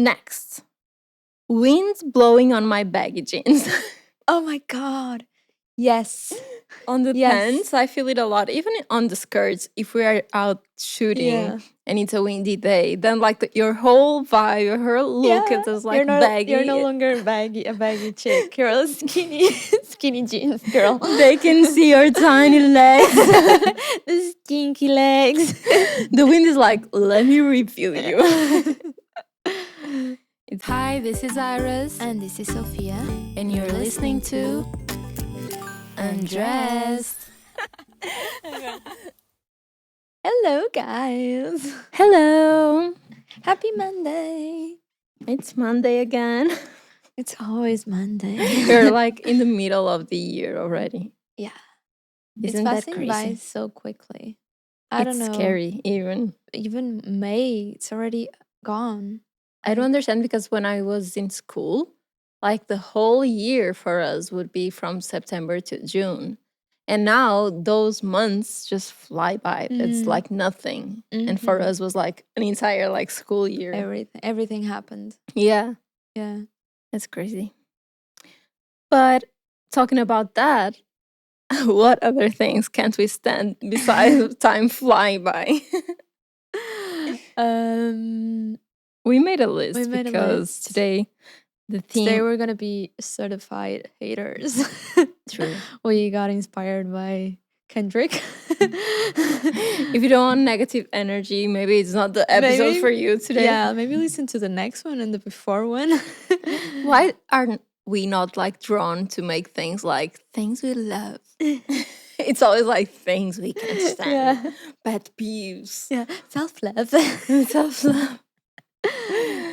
Next, winds blowing on my baggy jeans. Oh my God. Yes. On the Yes. pants, I feel it a lot. Even on the skirts, if we are out shooting Yeah. and it's a windy day, then like your whole vibe, your whole look is just like baggy. You're no longer a baggy chick. You're a skinny jeans girl. They can see your tiny legs. The stinky legs. The wind is like, let me review you. Hi, this is Iris. And this is Sophia. And you're listening to Undressed. Hello, guys. Hello. Happy Monday. It's Monday again. It's always Monday. We're like in the middle of the year already. Yeah. Isn't it's that passing crazy? by so quickly. I don't know. It's scary even. Even May, it's already gone. I don't understand because when I was in school, like the whole year for us would be from September to June. And now those months just fly by. It's like nothing. And for us was like an entire like school year. Everything happened. Yeah. Yeah. It's crazy. But talking about that, what other things can't we stand besides time flying by? We made a list because today the theme. Today we're gonna be certified haters. True. We got inspired by Kendrick. If you don't want negative energy, maybe it's not the episode for you today. Yeah, maybe listen to the next one and the before one. Why aren't we not like drawn to make things like things we love? It's always like things we can't stand. Yeah. Pet peeves. Yeah, self-love. Self-love.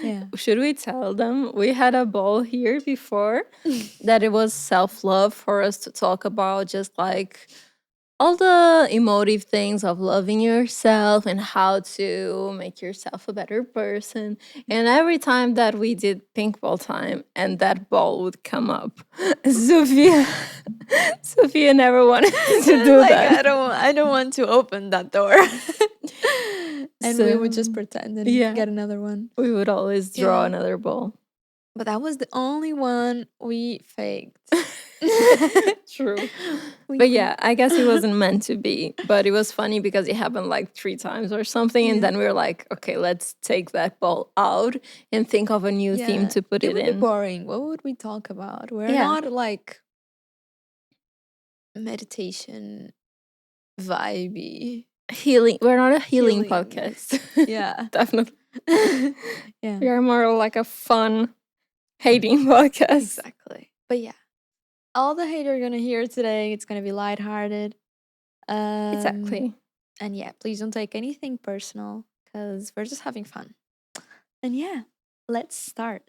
Yeah. Should we tell them we had a ball here before that it was self-love for us to talk about just like all the emotive things of loving yourself and how to make yourself a better person. And every time that we did pink ball time and that ball would come up, Sophia never wanted to do that. I don't want to open that door. And we would just pretend and get another one. We would always draw another ball. But that was the only one we faked. True. But yeah, I guess it wasn't meant to be. But it was funny because it happened like 3 times or something. And then we were like, okay, let's take that ball out and think of a new theme to put it in. It would be boring. What would we talk about? We're not like meditation vibey. Healing. We're not a healing podcast. Yeah. Definitely. Yeah. We are more like a fun hating podcast. Exactly. But yeah. All the hate you're gonna hear today, it's gonna be lighthearted. Exactly. And yeah, please don't take anything personal because we're just having fun. And yeah, let's start.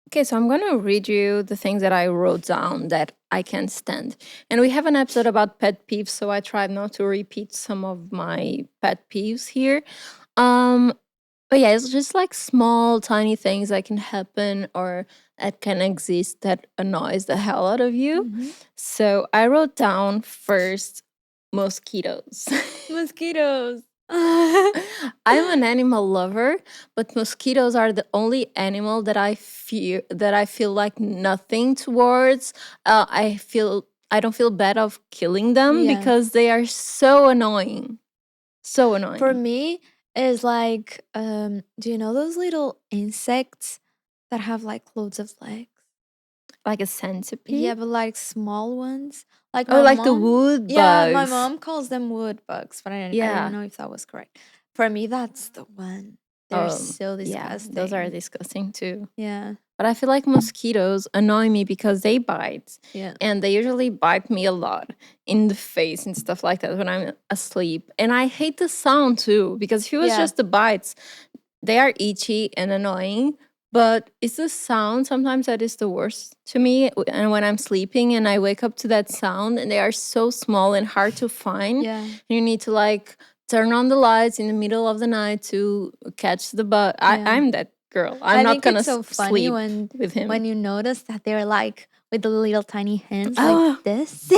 Okay, so I'm gonna read you the things that I wrote down that I can't stand. And we have an episode about pet peeves, so I tried not to repeat some of my pet peeves here. But yeah, it's just like small, tiny things that can happen or that can exist that annoys the hell out of you. Mm-hmm. So I wrote down first mosquitoes. Mosquitoes. I'm an animal lover, but mosquitoes are the only animal that I feel like nothing towards. I don't feel bad of killing them because they are so annoying. So annoying. For me, it's like, do you know those little insects that have like loads of legs? Like a centipede? Yeah, but like small ones. Like the wood bugs. Yeah, my mom calls them wood bugs, but I don't know if that was correct. For me, that's the one. They're so disgusting. Yeah, those are disgusting too. Yeah. But I feel like mosquitoes annoy me because they bite. Yeah. And they usually bite me a lot in the face and stuff like that when I'm asleep. And I hate the sound too because if it was just the bites, they are itchy and annoying. But it's the sound sometimes that is the worst to me. And when I'm sleeping and I wake up to that sound and they are so small and hard to find. Yeah. You need to like turn on the lights in the middle of the night to catch the bug. I'm that girl. I I'm not think gonna it's so funny sleep when with him. you notice that they're like with the little tiny hands Oh. like this.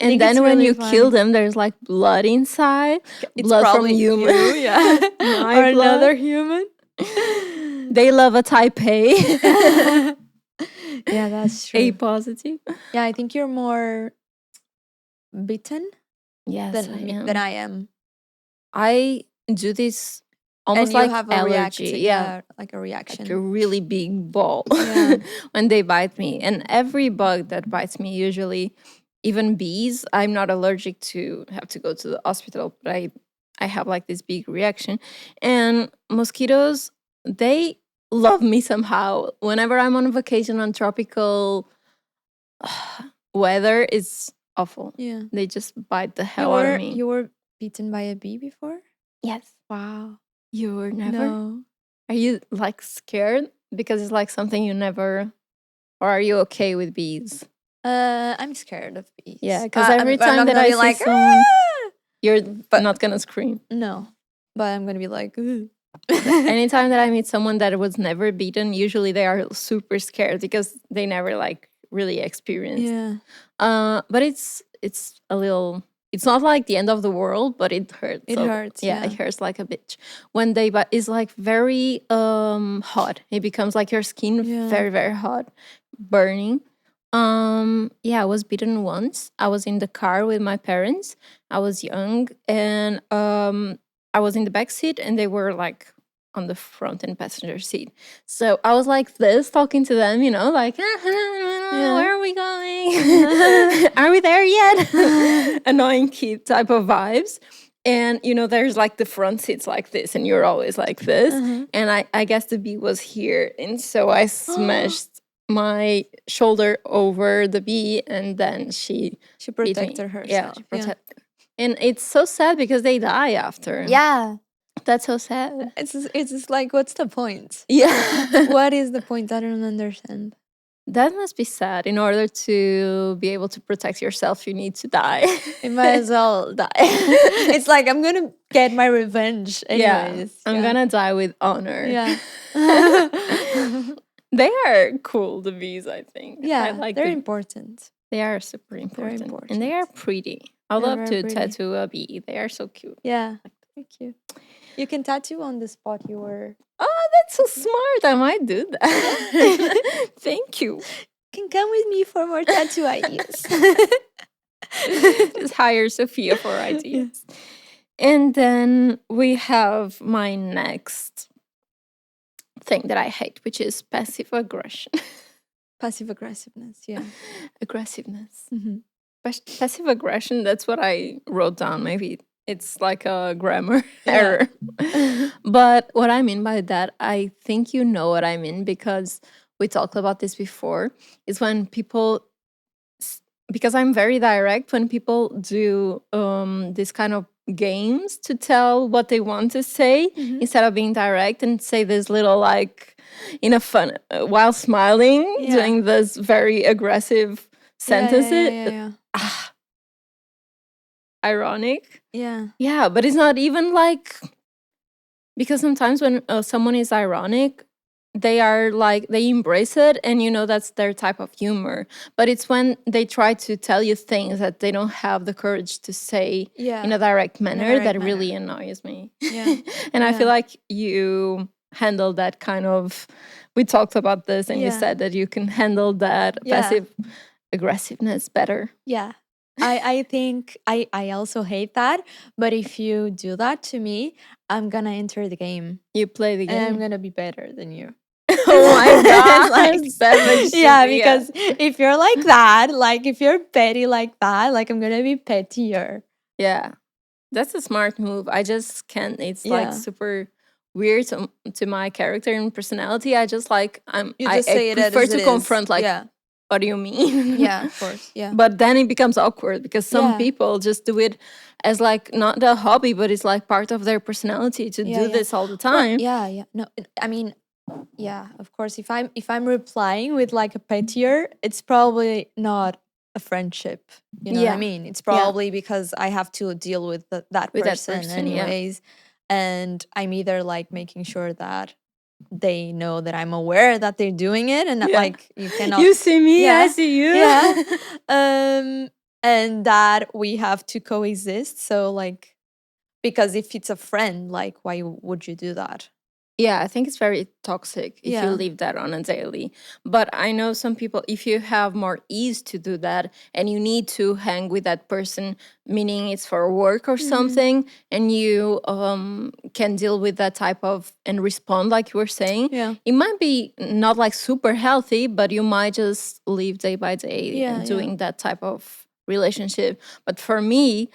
And then when you kill them, there's like blood inside. it's Blood from probably human. you, yeah. My or blood. another human. They love a Taipei. Yeah, that's true. A positive. Yeah, I think you're more bitten Yes, than I am. I do this almost and you like have a allergy. Yeah, like a reaction. like a really big ball Yeah. when they bite me. And every bug that bites me, usually, even bees, I'm not allergic to have to go to the hospital, but I have like this big reaction. And mosquitoes, they love me somehow. Whenever I'm on vacation on tropical weather, it's awful. Yeah. They just bite the hell out of me. You were bitten by a bee before? Yes. Wow. You were never? No. Are you like scared? Because it's like something you never, or are you okay with bees? I'm scared of bees. Yeah, because every time that I see someone, you're not gonna scream. No, but I'm gonna be like, ooh. Anytime that I meet someone that was never bitten, usually they are super scared because they never like really experienced. Yeah. But it's a little. It's not like the end of the world, but it hurts. It hurts. Yeah, it hurts like a bitch. When they bite, it's like very hot. It becomes like your skin very, very hot, burning. Yeah, I was bitten once. I was in the car with my parents. I was young, and I was in the back seat, and they were like on the front and passenger seat. So I was like this, talking to them, like, where are we going? Are we there yet? Annoying kid type of vibes. And, there's like the front seats like this, and you're always like this. And I guess the bee was here. And so I smashed my shoulder over the bee, and then she protected herself. Yeah, she protected. And it's so sad because they die after. Yeah. That's so sad. It's just like, what's the point? Yeah. What is the point? I don't understand. That must be sad. In order to be able to protect yourself, you need to die. You might as well die. It's like, I'm gonna get my revenge anyways. Yeah, I'm gonna die with honor. Yeah. They are cool, the bees, I think. Yeah, I like they're them. important. They are super important. Very important. And they are pretty. I love to tattoo a bee. They are so cute. Yeah, thank you. You can tattoo on the spot you were. Oh, that's so smart. I might do that. Thank you. You can come with me for more tattoo ideas. Just hire Sophia for ideas. And then we have my next thing that I hate, which is passive aggression. Passive aggressiveness, yeah. Aggressiveness. Mm-hmm. Passive aggression, that's what I wrote down. Maybe it's like a grammar error. But what I mean by that, I think you know what I mean, because we talked about this before, is when people, because I'm very direct, when people do this kind of games to tell what they want to say, instead of being direct and say this little, like, in a fun, while smiling, doing this very aggressive sentences. Ironic. Yeah, but it's not even like, because sometimes when someone is ironic, they are like, they embrace it, and that's their type of humor. But it's when they try to tell you things that they don't have the courage to say in a direct manner that really annoys me. And I feel like you handle that kind of, we talked about this, and you said that you can handle that passive aggressiveness better. I think I also hate that, but if you do that to me, I'm gonna enter the game. You play the game, and I'm gonna be better than you. Oh my god! Yeah, because if you're like that, like if you're petty like that, like I'm gonna be pettier. Yeah, that's a smart move. I just can't. It's like super weird to my character and personality. I just like I prefer to confront like. What do you mean? Yeah, of course. Yeah. But then it becomes awkward because some people just do it as like not a hobby, but it's like part of their personality to do this all the time. Well, no, I mean, of course. If I'm replying with like a pettier, it's probably not a friendship. You know what I mean? It's probably because I have to deal with that person anyways. and I'm either like making sure that they know that I'm aware that they're doing it, and that, Yeah. like you cannot. You see me, I Yeah. see you. Yeah. And that we have to coexist. So like, because if it's a friend, like why would you do that? Yeah, I think it's very toxic if you Yeah. leave that on a daily. But I know some people, if you have more ease to do that and you need to hang with that person, meaning it's for work or something, and you can deal with that type of and respond like you were saying, Yeah. it might be not like super healthy, but you might just live day by day Yeah, doing that type of relationship. But for me,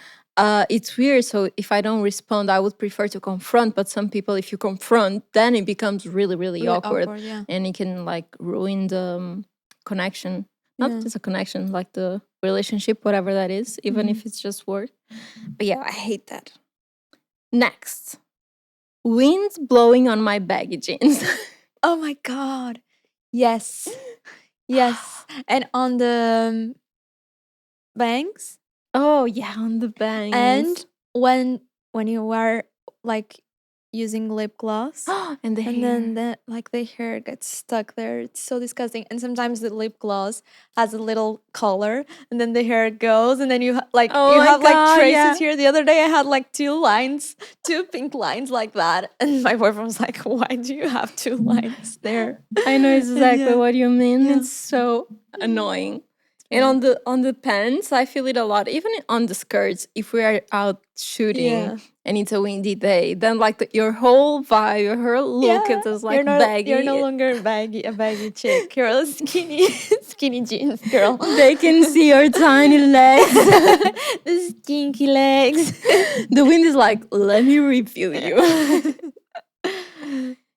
it's weird. So if I don't respond, I would prefer to confront. But some people, if you confront, then it becomes really, really Really awkward, yeah. and it can like ruin the connection. Yeah. Not just a connection, like the relationship, whatever that is, even if it's just work. But yeah, I hate that. Next, wind blowing on my baggy jeans. Oh my god. Yes. Yes. And on the bangs, Oh yeah, on the bangs. and when you are like using lip gloss, and the and hair. then the hair gets stuck there. It's so disgusting. And sometimes the lip gloss has a little color, and then the hair goes, and then you Oh you my have like God, traces yeah. here. The other day I had like two pink lines like that, and my boyfriend was like, "Why do you have two lines there?" I know exactly Yeah. what you mean. Yeah. It's so annoying. And very- on the pants, I feel it a lot. Even on the skirts, if we are out shooting Yeah. and it's a windy day, then like your whole vibe, your whole look, Yeah, it is like baggy. You're no longer a baggy chick. You're a skinny skinny jeans girl. They can see your tiny legs. The skinky legs. The wind is like, let me review you.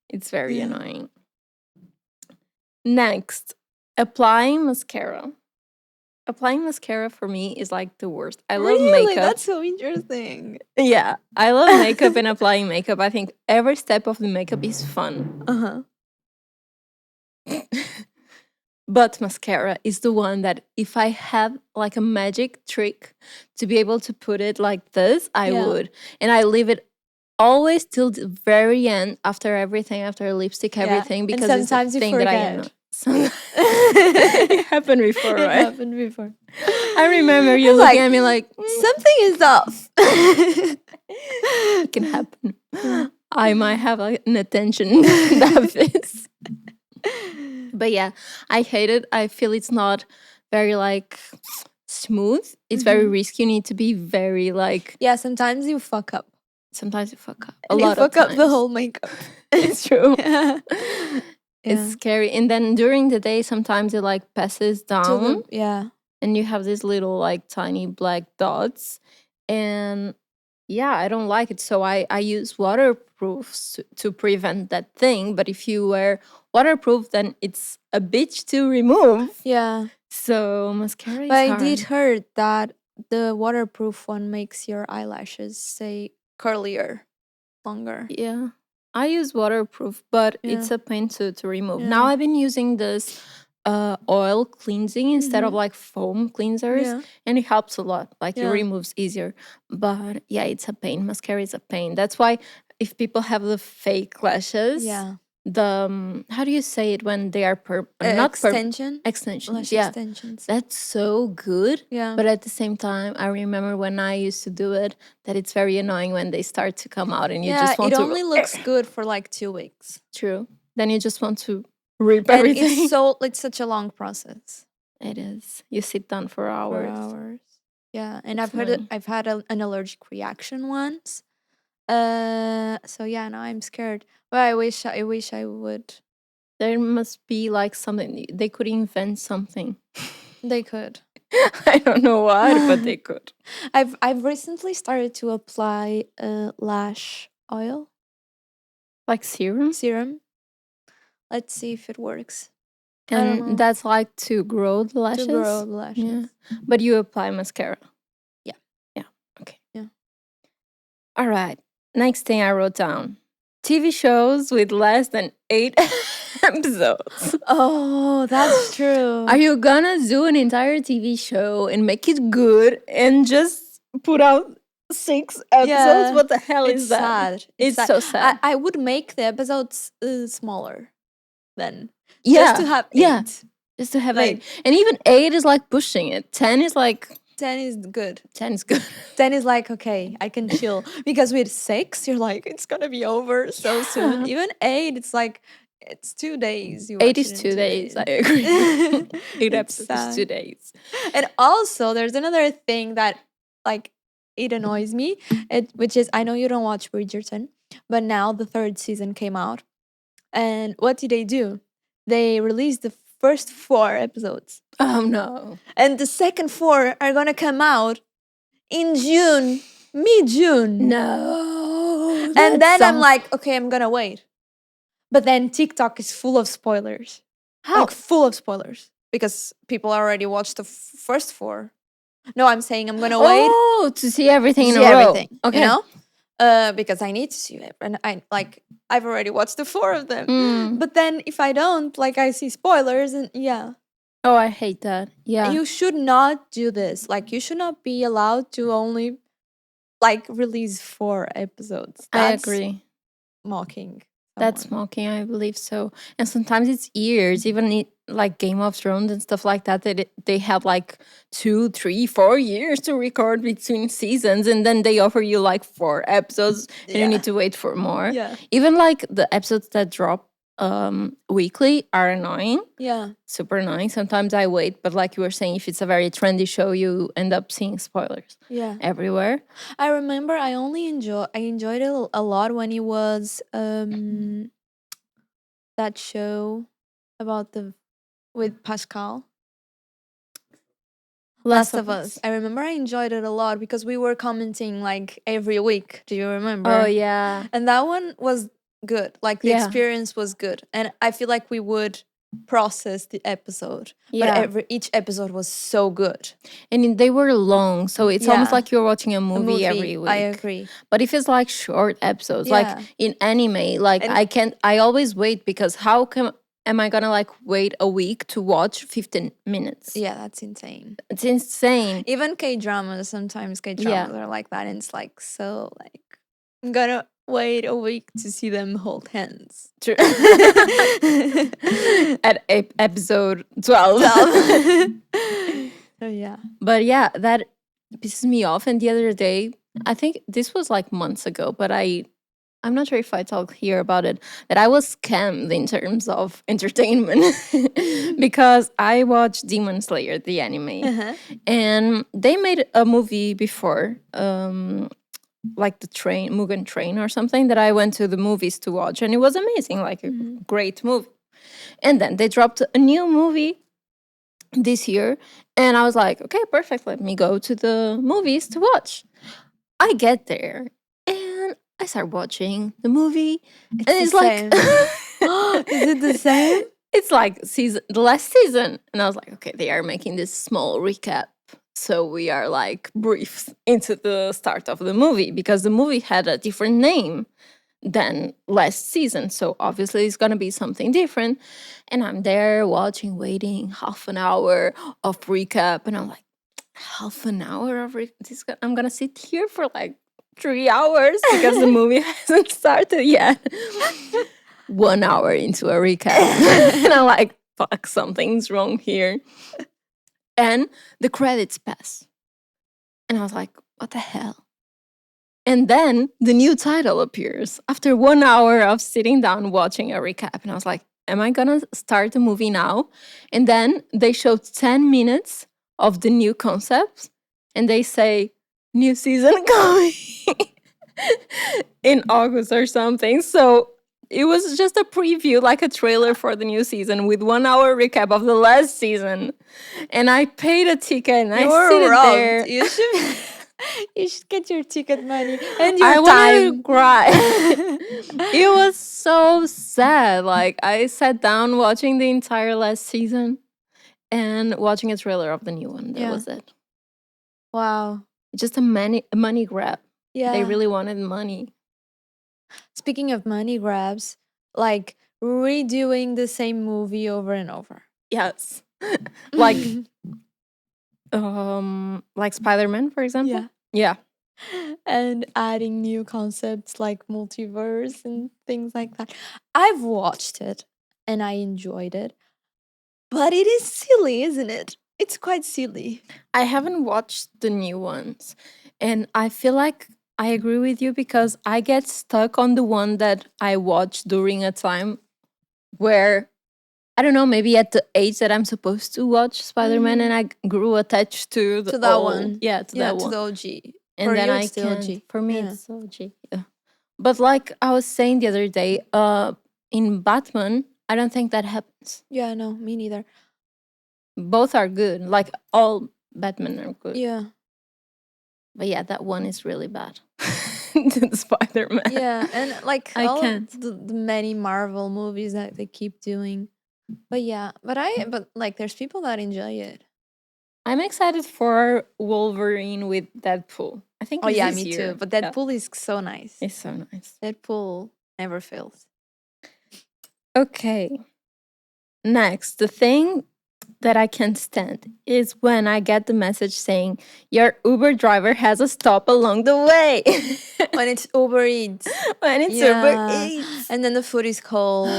It's very Yeah. annoying. Next, applying mascara. Applying mascara for me is like the worst. I love Really? makeup. That's so interesting. Yeah, I love makeup and applying makeup. I think every step of the makeup is fun. But mascara is the one that if I have like a magic trick to be able to put it like this, I Yeah. would. And I leave it always till the very end after everything, after lipstick, Yeah, everything, and because it's the sometimes you thing that I am forget. not. It happened before, It right? happened before. I remember you was looking like, at me like, something is off. it can happen. I might have like, an attention deficit. But yeah, I hate it. I feel it's not very like smooth. It's very risky. You need to be very like. Yeah, sometimes you fuck up. Sometimes you fuck up. And you fuck up the whole makeup. It's true. Yeah. It's scary. And then during the day, sometimes it like passes down, Yeah. and you have these little like tiny black dots, and yeah, I don't like it. So I use waterproofs to prevent that thing. But if you wear waterproof, then it's a bitch to remove. Yeah. So mascara is But I hard. did heard that the waterproof one makes your eyelashes say curlier, longer. Yeah. I use waterproof, but Yeah. it's a pain to remove. Yeah. Now I've been using this oil cleansing instead of like foam cleansers, Yeah. and it helps a lot. Like it Yeah. removes easier. But yeah, it's a pain. Mascara is a pain. That's why if people have the fake lashes, Yeah. the how do you say it when they are not Extension. extensions? Lash Yeah, extensions. that's so good. Yeah. But at the same time, I remember when I used to do it that it's very annoying when they start to come out and you Yeah, just want it to. only looks good for like 2 weeks. True. Then you just want to rip And everything. it's such a long process. It is. You sit down for For hours. hours. Yeah, and It's I've had an allergic reaction once. So yeah, now I'm scared. But I wish I would. There must be like something. They could invent something. They could. I don't know what, but they could. I've recently started to apply lash oil Like serum? serum. Let's see if it works. I don't know. And that's like to grow the lashes? To grow the lashes. Yeah. But you apply mascara? Yeah. Yeah. Okay. Yeah. All right. Next thing I wrote down. TV shows with less than 8 episodes. Oh, that's true. Are you gonna do an entire TV show and make it good and just put out 6 episodes. Yeah, What the hell it's is that? sad. It's sad. so sad. I would make the episodes smaller then. Yeah, Just to have 8. yeah. Just to have Like- 8. And even 8 is like pushing it. 10 is like 10 is good. 10 is good. 10 is like, okay, I can chill. Because with 6, you're like, it's gonna be over so soon. Yeah. Even 8, it's like, it's 2 days. You 8 watch is it in 2 days. I days. agree. 8 It's episodes is 2 sad. days. And also, there's another thing that, like, it annoys me, which is, I know you don't watch Bridgerton, but now the 3rd season came out. And what did they do? They released the first 4 episodes. Oh no. And the second 4 are gonna come out in June, mid-June. No. And then I'm like, okay, I'm gonna wait. But then TikTok is full of spoilers. how? Like, full of spoilers. Because people already watched the first 4. No, I'm saying I'm gonna wait Oh, to see everything to in see a row. everything. Okay. You know? Because I need to see it. And I've already watched the 4 of them. Mm. But then if I don't, like, I see spoilers and yeah. Oh, I hate that. Yeah. You should not do this. Like, you should not be allowed to only, like, release 4 episodes. I That's agree. mocking. That's someone. mocking, I believe so. And sometimes it's years, even like Game of Thrones and stuff like that. They have like 2, 3, 4 years to record between seasons, and then they offer you like 4 episodes, and you Yeah. need to wait for more. Yeah. Even like the episodes that drop weekly are annoying, Yeah. super annoying. Sometimes I wait, but like you were saying, if it's a very trendy show, you end up seeing spoilers Yeah. everywhere. I remember I enjoyed it a lot when it was that show about with Pascal. Last of Us. I remember I enjoyed it a lot because we were commenting like every week. Do you remember? Oh yeah. And that one was good. Like, the Yeah. experience was good. And I feel like we would process the episode. Yeah. But each episode was so good. And they were long, so it's almost Yeah. like you're watching a A movie every week. I agree. But if it's like short episodes, Yeah. like in anime, like And- I always wait, because how am I gonna like wait a week to watch 15 minutes? Yeah, that's insane. It's insane. Even K-dramas, sometimes K-dramas are like that. And it's like, so like, I'm gonna wait a week to see them hold hands. True. At episode 12. So yeah. But yeah, that pisses me off. And the other day, I think this was like months ago, but I'm not sure if I talked here about it, that I was scammed in terms of entertainment because I watched Demon Slayer, the anime, Uh-huh. and they made a movie before, like the Mugen Train or something, that I went to the movies to watch, and it was amazing, like a great movie. And then they dropped a new movie this year, and I was like, okay, perfect, let me go to the movies to watch. I get there, and I start watching the movie, and it's the like, same. Is it the same? it's like the last season, and I was like, okay, they are making this small recap, so we are like brief into the start of the movie, because the movie had a different name than last season, so obviously it's gonna be something different. And I'm there watching, waiting half an hour of recap, and I'm like, half an hour of I'm gonna sit here for like 3 hours because the movie hasn't started yet. 1 hour into a recap. And I'm like, fuck, something's wrong here. And the credits pass. And I was like, what the hell? And then the new title appears after 1 hour of sitting down watching a recap. And I was like, am I gonna start the movie now? And then they showed 10 minutes of the new concept, and they say, new season coming in August or something. So it was just a preview, like a trailer for the new season with 1 hour recap of the last season. And I paid a ticket, and I sit there. You should get your ticket money and your I wanted to time. cry. It was so sad. Like, I sat down watching the entire last season and watching a trailer of the new one. That Yeah. was it. Wow. Just a money grab. Yeah. They really wanted money. Speaking of money grabs, like redoing the same movie over and over. Yes. Like Spider-Man, for example. Yeah. Yeah. and adding new concepts like multiverse and things like that. I've watched it and I enjoyed it, but it is silly, isn't it? It's quite silly. I haven't watched the new ones, and I feel like I agree with you because I get stuck on the one that I watched during a time where I don't know, maybe at the age that I'm supposed to watch Spider-Man, and I grew attached to the To that old- one. Yeah, to Yeah, that to one. the OG. And For then you, I it's the can't. OG. For me, Yeah. it's OG. Yeah. But like I was saying the other day, in Batman, I don't think that happens. Yeah, no, me neither. Both are good. Like all Batman are good. Yeah. But yeah, that one is really bad. The Spider-Man. Yeah, and like I all can't. of the many Marvel movies that they keep doing. But yeah, but like there's people that enjoy it. I'm excited for Wolverine with Deadpool. I think Oh it's yeah, this me year. too. But Yeah, Deadpool is so nice. it's so nice. Deadpool never fails. Okay. Next, the thing that I can't stand is when I get the message saying your Uber driver has a stop along the way. When it's Uber Eats. When it's Yeah. Uber Eats. And then the food is cold.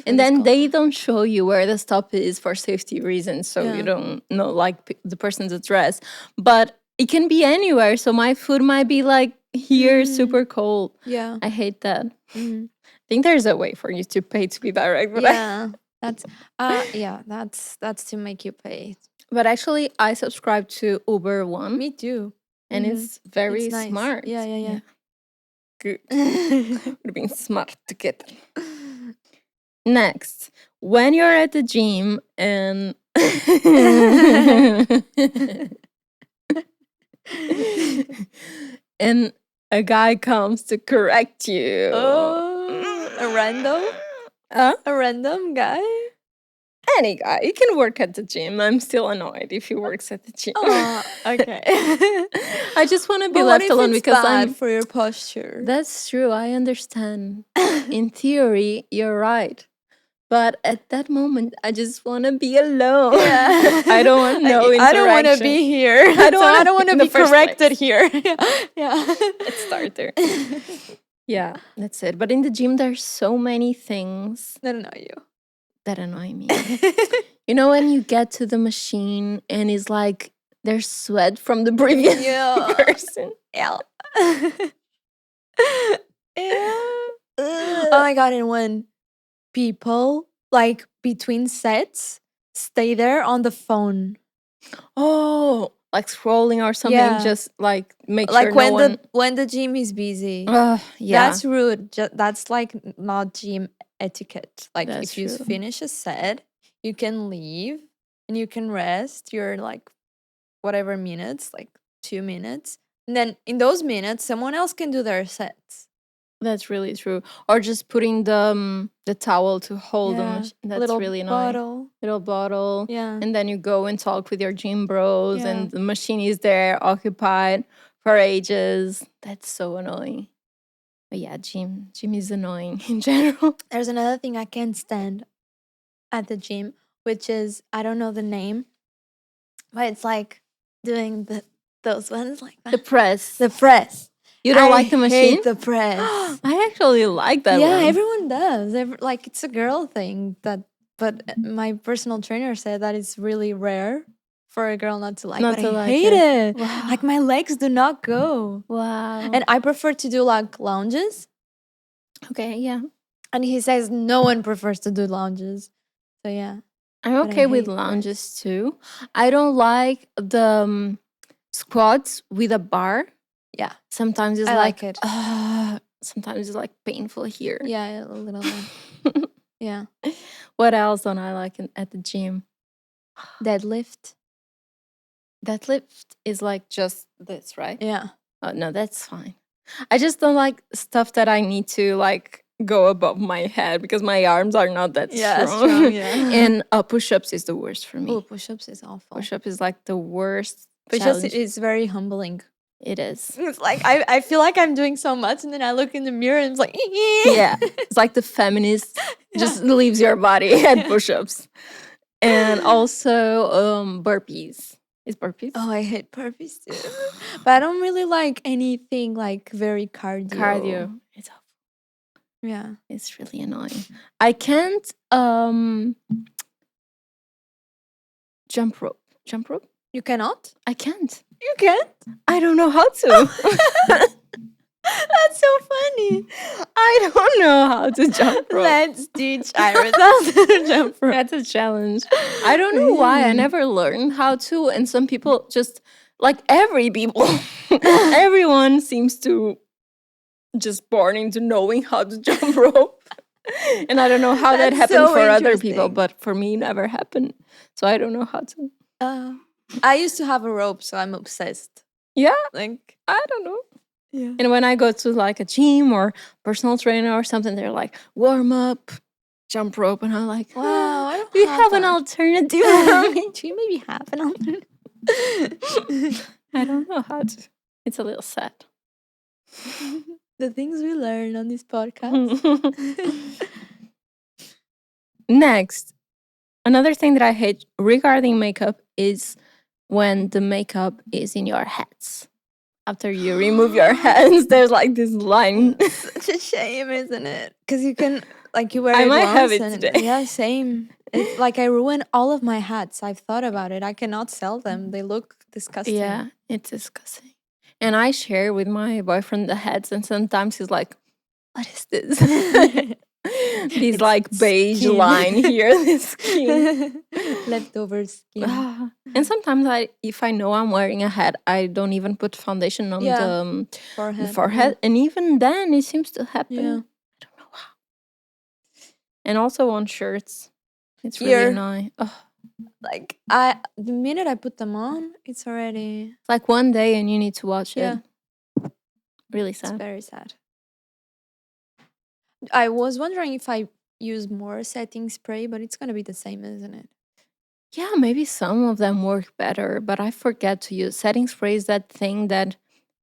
And then they don't show you where the stop is for safety reasons, so Yeah. you don't know like the person's address. But it can be anywhere, so my food might be like here, super cold. Yeah. I hate that. Mhm. I think there's a way for you to pay to be direct, but Yeah. That's to make you pay. but actually I subscribe to Uber One, Me too. and Mhm. it's very It's nice. smart. Yeah. Good. Would have been smart to get that. Next, when you're at the gym and and a guy comes to correct you. Oh, a random? A random guy? Any guy. You can work at the gym. I'm still annoyed if he works at the gym. Oh, okay. I just want to be But what left if alone it's because bad I'm. for your posture. That's true. I understand. In theory, you're right. But at that moment, I just want to be alone. Yeah. I don't want no interaction. I don't want to be here. I don't want to in the be first corrected place. here. Yeah. Let's start there. Yeah, that's it. But in the gym, there's so many things I don't know you. that annoy me. You know, when you get to the machine and it's like there's sweat from the previous Yeah. person. Yeah. Oh my god, and when people like between sets stay there on the phone. Oh, like scrolling or something, Yeah. just like make Like sure when no one. when the gym is busy. Yeah, That's rude. That's like not gym etiquette. Like That's if you true. finish a set, you can leave and you can rest your like whatever minutes, like 2 minutes. And then in those minutes, someone else can do their sets. that's really true. Or just putting the towel to hold them. That's little really annoying. bottle. Little bottle. Yeah. And then you go and talk with your gym bros, Yeah. and the machine is there occupied for ages. That's so annoying. But yeah, gym is annoying in general. There's another thing I can't stand at the gym, which is I don't know the name, but it's like doing those ones like that. The press. The press. You don't I like the machine? hate the press. I actually like that Yeah, one. everyone does. Like it's a girl thing but my personal trainer said that it's really rare for a girl not to like. Not But to I like hate it. it. Wow. Like my legs do not go. Wow. And I prefer to do like lounges. Okay, yeah. And he says no one prefers to do lounges. So yeah. I'm But I okay with hate lounges too. I don't like the squats with a bar. Yeah. Sometimes it's I like, like it. sometimes it's like painful here. Yeah, a little bit. Yeah. What else don't I like at the gym? Deadlift. Deadlift is like just this, right? Yeah. Oh, no, that's fine. I just don't like stuff that I need to like go above my head because my arms are not that strong. Yeah. And push-ups is the worst for me. Oh, push-ups is awful. Push-up is like the worst. Push-ups challenge. is very humbling. It is. It's like I feel like I'm doing so much, and then I look in the mirror and it's like, Yeah, it's like the feminist just leaves your body at push-ups. And also burpees. Is burpees? Oh, I hate burpees too. But I don't really like anything like very cardio. Cardio. It's awful. Yeah. It's really annoying. I can't jump rope. Jump rope? You cannot? I can't. You can't? I don't know how to. That's so funny. I don't know how to jump rope. Let's teach Iris how to jump rope. That's a challenge. I don't know why. I never learned how to. And some people just, like everyone seems to just born into knowing how to jump rope. And I don't know how that That's happened so for other people, interesting. but for me, it never happened. So I don't know how to. I used to have a rope, so I'm obsessed. Yeah, Like, I don't know. yeah. And when I go to like a gym or personal trainer or something, they're like, warm up, jump rope. And I'm like, Wow, I don't do you have have an that. alternative for me? Do you maybe have an alternative? I don't know how to. It's a little sad. The things we learn on this podcast. Next, another thing that I hate regarding makeup is when the makeup is in your hands. After you remove your hands, there's like this line. Such a shame, isn't it? Because you can, like, you wear I it might have once it and today. yeah, same. It's like I ruin all of my hats. I've thought about it. I cannot sell them. They look disgusting. Yeah, it's disgusting. And I share with my boyfriend the hats, and sometimes he's like, what is this? This It's like beige skin. line here, this skin. Leftover skin. And sometimes if I know I'm wearing a hat, I don't even put foundation on Yeah. the Forehead. forehead. And even then, it seems to happen. Yeah. I don't know how. And also on shirts. It's really Here. annoying. Ugh. Like, the minute I put them on, it's already, It's like one day and you need to watch yeah, it. Really it's sad. very sad. I was wondering if I use more setting spray, but it's gonna be the same, isn't it? Yeah, maybe some of them work better, but I forget to use setting spray. Is that thing that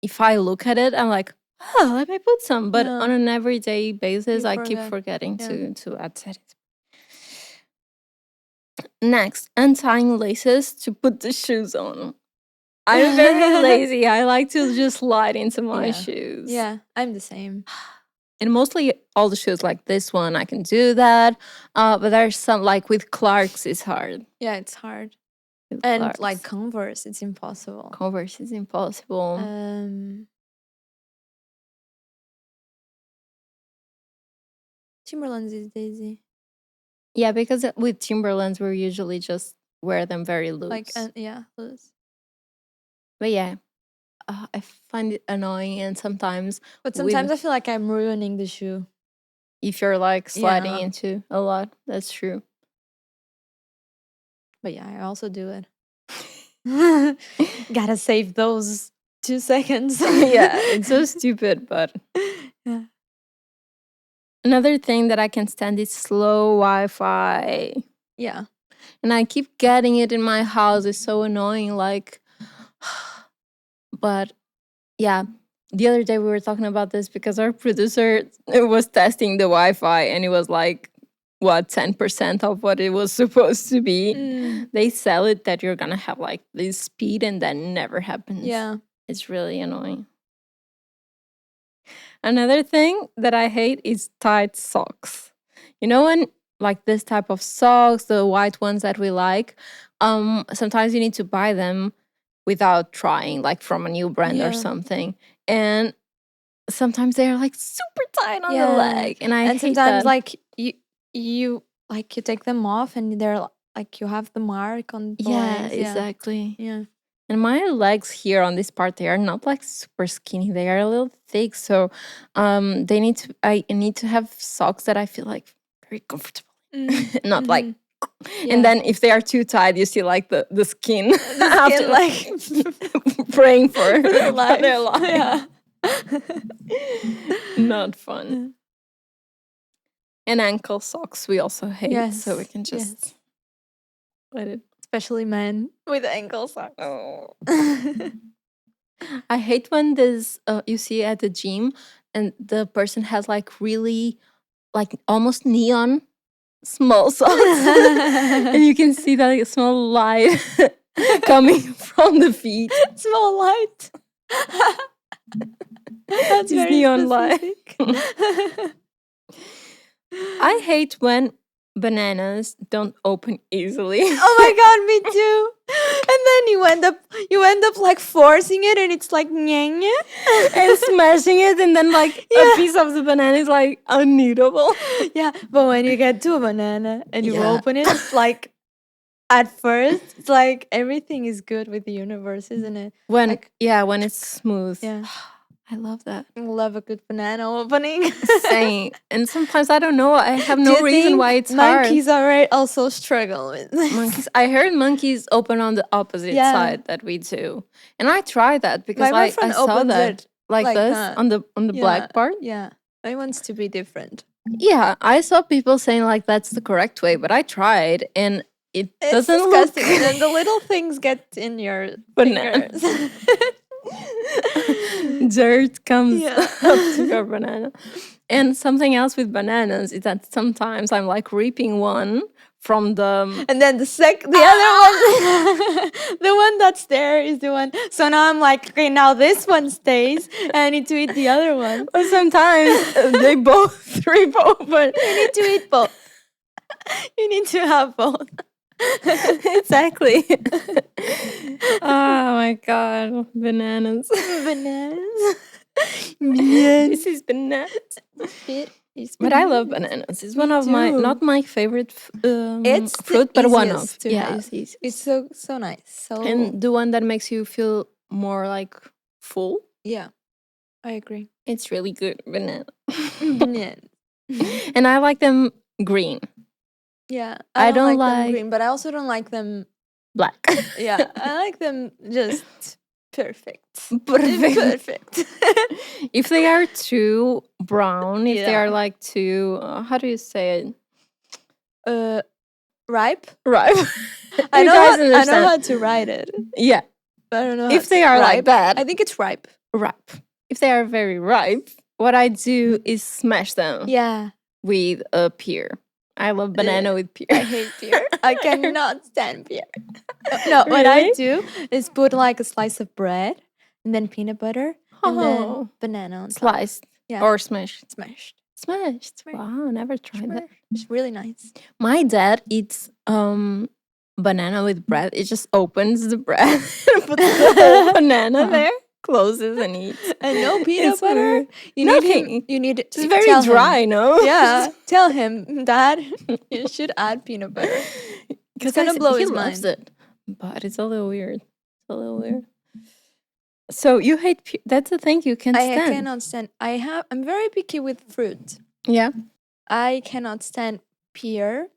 if I look at it, I'm like, oh, let me put some. But Yeah. on an everyday basis, You I keep forget. forgetting Yeah. to add setting spray. Next, untying laces to put the shoes on. I'm very lazy. I like to just slide into my Yeah. shoes. Yeah, I'm the same. And mostly all the shoes like this one, I can do that. But there's some like with Clarks, it's hard. Yeah, it's hard. With And Clarks. like Converse, it's impossible. Converse is impossible. Timberlands is Daisy. Yeah, because with Timberlands, we usually just wear them very loose. Like, yeah, loose. But yeah, I find it annoying. And sometimes But sometimes I feel like I'm ruining the shoe. if you're like sliding Yeah. into a lot, that's true. But yeah, I also do it. Gotta save those 2 seconds. Yeah, it's so stupid, but Yeah. another thing that I can stand is slow Wi-Fi. Yeah. And I keep getting it in my house. It's so annoying. Like, but yeah, the other day we were talking about this because our producer was testing the Wi-Fi and it was like, what, 10% of what it was supposed to be. They sell it that you're gonna have like this speed and that never happens. Yeah. It's really annoying. Another thing that I hate is tight socks. You know, when like this type of socks, the white ones that we like, sometimes you need to buy them without trying, like from a new brand or Yeah. something. And sometimes they're like super tight on the Yeah. leg. And I And hate sometimes that. like you like you take them off and they're like you have the mark on the Yeah, legs. exactly. Yeah. And my legs here on this part, they are not like super skinny. They are a little thick. So I need to have socks that I feel like very comfortable. Not like Yeah. and then if they are too tight, you see like the skin, after, like praying for their life. their life. Yeah. Not fun. And ankle socks we also hate. So we Yes, can just let it. Especially men with ankle socks. Oh. I hate when this you see at the gym and the person has like really like almost neon small socks and you can see that small light coming from the feet. Small light. That's It's very neon light. specific. I hate when bananas don't open easily. Oh my god, me too. And then you end up like forcing it, and it's like nyeh, nyeh. And smashing it, and then like a Yeah. piece of the banana is like uneatable. Yeah, but when you get to a banana and you Yeah. open it, it's like at first it's like everything is good with the universe, isn't it? When Like- when it's smooth. Yeah. I love that. I love a good banana opening. Same. And sometimes I don't know. I have Do no you reason think why it's monkeys hard. also struggle with this? Monkeys. I heard monkeys open on the opposite Yeah. side that we do, and I tried that because My I boyfriend saw opens that it like like this that. on the black part. Yeah, he wants to be different. Yeah, I saw people saying like that's the correct way, but I tried and it It's doesn't look disgusting. And then the little things get in your Banana. fingers. dirt comes Yeah. up to your banana. And something else with bananas is that sometimes I'm like reaping one from the And then the other one, the one that's there is the one. So now I'm like, okay, now this one stays, and I need to eat the other one. but sometimes they both reap open. You need to eat both. You need to have both. Exactly. Oh my god, bananas. Bananas. This is bananas. It is But I love bananas. It's one Me of my too. not my favorite It's the fruit, but one of easiest to yeah. have. It's easy. It's so nice. So And the one that makes you feel more like full. yeah, I agree. It's really good banana. Yeah. And I like them green, Yeah, I I don't don't like them like- green, but I also don't like them. black. Yeah, I like them just perfect. Perfect. Perfect. If they are too brown, if they Yeah. are like too, how do you say it? Ripe. Ripe. I You know. guys I know understand. how to write it, Yeah. but I don't know. If they are like that, I think it's ripe. ripe. If they are very ripe, what I do is smash them Yeah, with a pear. I love banana with pear. I hate pear. I cannot stand pear. No, what I Really? do is put like a slice of bread and then peanut butter and then Oh. banana on top. Sliced Yeah. or smashed. Smashed. Smashed. Smashed. Wow, never tried that. It's really nice. My dad eats banana with bread. It just opens the bread and puts the whole banana there, closes and eats. And no peanut It's butter. weird. You need Nothing. him. You need. It's very tell him. dry, no? Yeah, tell him, Dad, you should add peanut butter. Because gonna blow he his loves mind. it, but it's a little weird. It's a little weird. So you hate that's the thing you can't I stand. cannot stand. I'm very picky with fruit. Yeah. I cannot stand pear,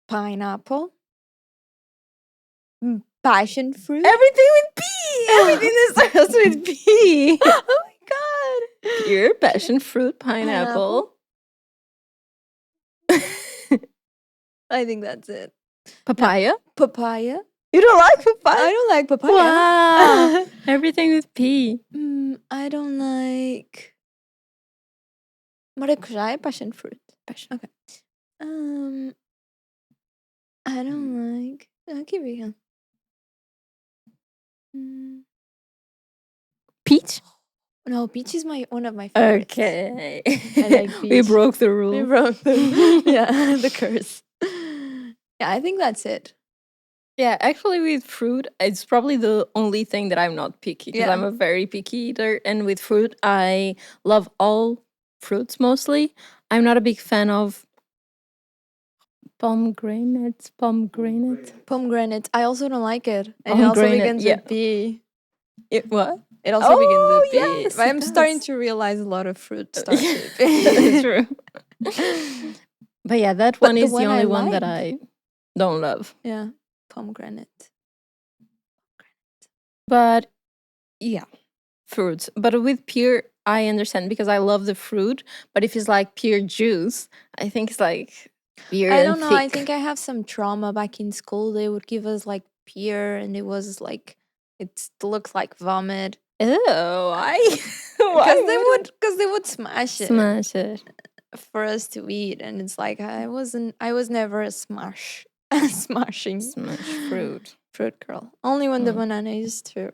pineapple, passion fruit. Everything with P. Everything that starts with P. Oh my god! Pear, passion fruit, pineapple. I think that's it. Papaya. Papaya. You don't like papaya? I don't like papaya. Wow. Everything with P. I don't like maracujá, passion fruit. Passion. Okay. I don't like. Keep it going. Peach? No, peach is one of my favorites. Okay. I like We peach. broke the rule. We broke the yeah the curse. Yeah, I think that's it. Yeah, actually, with fruit, it's probably the only thing that I'm not picky because Yeah. I'm a very picky eater. And with fruit, I love all fruits mostly. I'm not a big fan of pomegranates. Pomegranate. I also don't like it, and it also Pomegranate, begins yeah. with P. What? It also begins Oh, with P. yes, But it I'm starting does. to realize a lot of fruit starts Yeah, with P. true. But yeah, that But one the is the one I only one that like- I don't love. Yeah, pomegranate. But yeah, fruits. But with pear, I understand because I love the fruit. But if it's like pear juice, I think it's like pear I and don't know. I thick. think I have some trauma back in school. They would give us like pear, and it was like it looks like vomit Ew, why? because they would smash it Smash it. for us to eat, and it's like I was never a smashing. Smash fruit. fruit girl. Only when the banana is too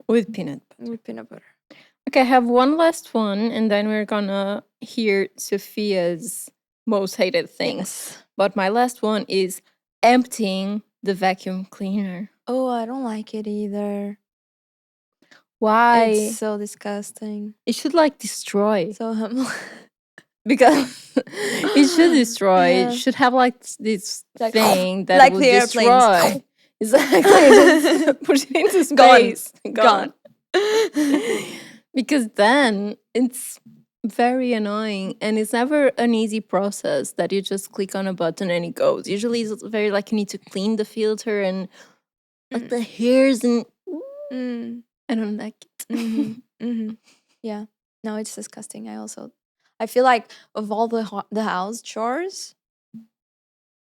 With peanut butter. with peanut butter. Okay, I have one last one, and then we're gonna hear Sophia's most hated things. Yes. But my last one is emptying the vacuum cleaner. Oh, I don't like it either. Why? It's so disgusting. It should like destroy. So Because it should destroy. Yeah. It should have like this Like, thing that like will the airplanes. destroy. Exactly. Just push it into space. Gone. Because then it's very annoying, and it's never an easy process that you just click on a button and it goes. Usually it's very like you need to clean the filter and like the hairs and I don't like it. Yeah. No, it's disgusting. I feel like of all the house chores,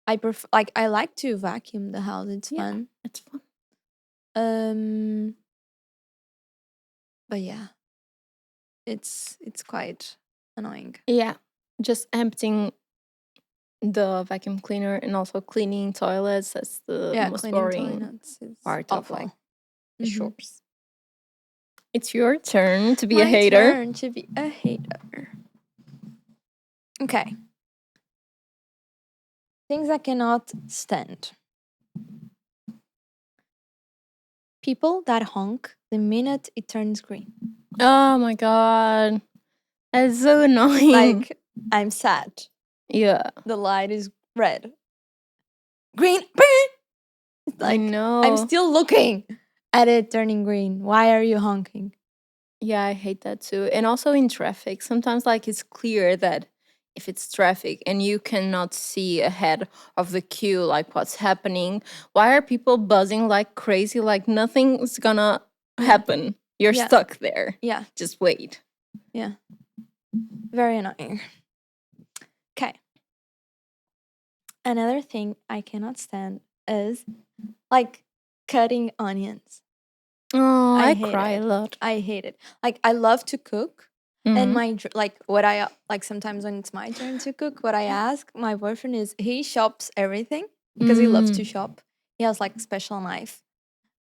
I prefer I like to vacuum the house. It's Yeah. fun. It's fun. But yeah, it's quite annoying. Yeah. Just emptying the vacuum cleaner and also cleaning toilets. That's the most Cleaning boring toilets is part awful. of like the Mhm. chores. It's your turn to be My a hater. turn to be a hater. Okay. Things I cannot stand. People that honk the minute it turns green. Oh my god. That's so annoying. Like, I'm sad. yeah. The light is red. Green. Beep. It's I like, know. I'm still looking at it turning green. Why are you honking? Yeah, I hate that too. And also in traffic, sometimes like it's clear that if it's traffic and you cannot see ahead of the queue like what's happening, why are people buzzing like crazy like nothing's gonna happen? You're Yeah. stuck there. Yeah. Just wait. Yeah. Very annoying. Okay. Another thing I cannot stand is like cutting onions. Oh, I hate cry it. a lot. I hate it. Like, I love to cook. Mhm. And what I like sometimes when it's my turn to cook, what I ask my boyfriend is he chops everything because he loves to chop. He has like a special knife,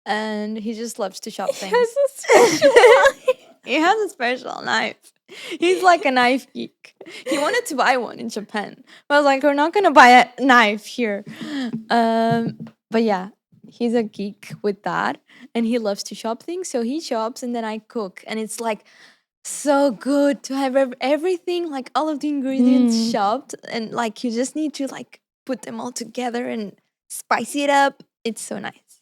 and he just loves to chop things. He has a special knife. He has a special knife. He's like a knife geek. He wanted to buy one in Japan. But I was like, we're not gonna buy a knife here. But yeah, he's a geek with that, and he loves to chop things. So he chops, and then I cook, and it's like so good to have everything, like all of the ingredients chopped, and like you just need to like put them all together and spice it up. It's so nice.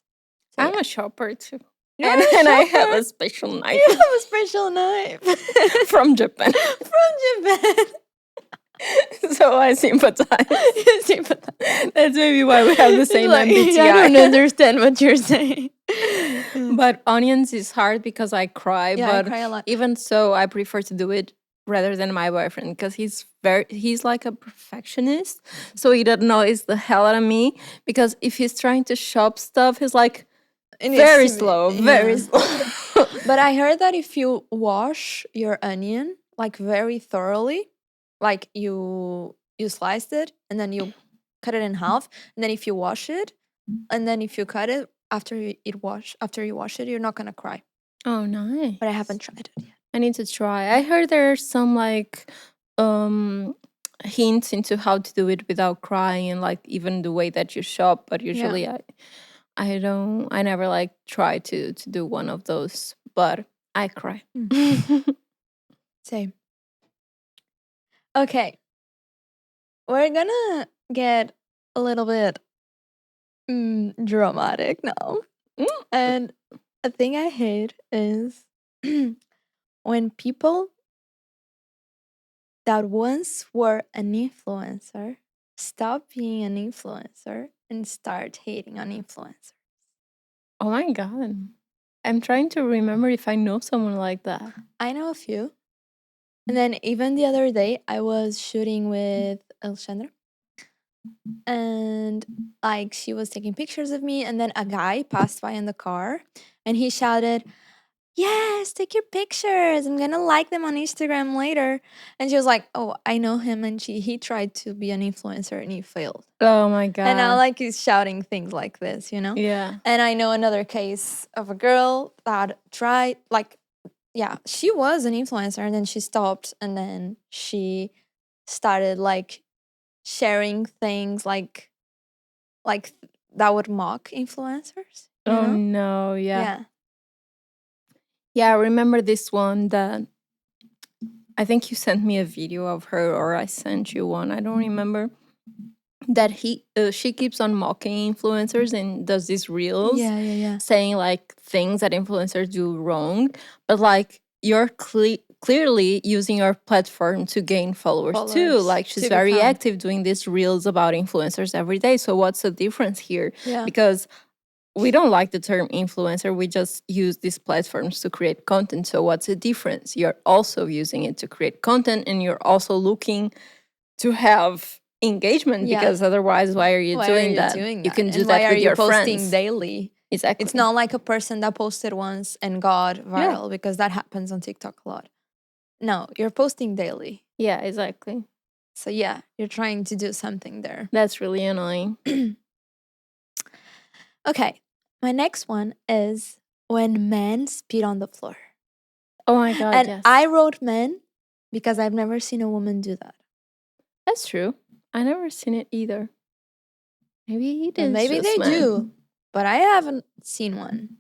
So, I'm a shopper too. You're And, a and I have shopper? a special knife You have a special knife from Japan. from Japan. So I sympathize. That's maybe why we have the same MBTI. I don't understand what you're saying. But onions is hard because I cry. Yeah, I but cry a lot. even so, I prefer to do it rather than my boyfriend because he's like a perfectionist. So he annoys the hell out of me because if he's trying to shop stuff, he's like very slow, very slow. But I heard that if you wash your onion like very thoroughly, like you sliced it and then you cut it in half, and then if you wash it and then if you cut it after you wash it, you're not gonna cry. Oh, nice. But I haven't tried it yet. I need to try. I heard there are some like hints into how to do it without crying and like even the way that you shop, but usually I never like try to do one of those, but I cry. Same. Okay. We're gonna get a little bit dramatic now. And a thing I hate is when people that once were an influencer stop being an influencer and start hating on influencers. Oh my god. I'm trying to remember if I know someone like that. I know a few. And then even the other day, I was shooting with Alexandra. And like she was taking pictures of me, and then a guy passed by in the car and he shouted, yes, take your pictures. I'm gonna like them on Instagram later. And she was like, oh, I know him, and he tried to be an influencer and he failed. Oh my god. And I like he's shouting things like this, you know? Yeah. And I know another case of a girl that tried, like, yeah, she was an influencer and then she stopped and then she started like sharing things like that would mock influencers, you Oh know? no, yeah. Yeah. Yeah, I remember this one that I think you sent me a video of her or I sent you one. I don't remember. That she keeps on mocking influencers and does these reels Yeah. saying like things that influencers do wrong, but like you're clearly using your platform to gain followers too. Followers, Like she's to very become. active doing these reels about influencers every day. So what's the difference here? Yeah. Because we don't like the term influencer. We just use these platforms to create content. So what's the difference? You're also using it to create content and you're also looking to have engagement Yeah. because otherwise why are you Why doing are you that? doing You that? can do And why that are with you your posting friends. daily? Exactly. It's not like a person that posted once and got viral because that happens on TikTok a lot. No, you're posting daily. Yeah, exactly. So yeah, you're trying to do something there. That's really annoying. Okay, my next one is when men spit on the floor. Oh my god, And yes. I wrote men because I've never seen a woman do that. That's true. I never seen it either. Maybe it But is maybe just they men. do, but I haven't seen one.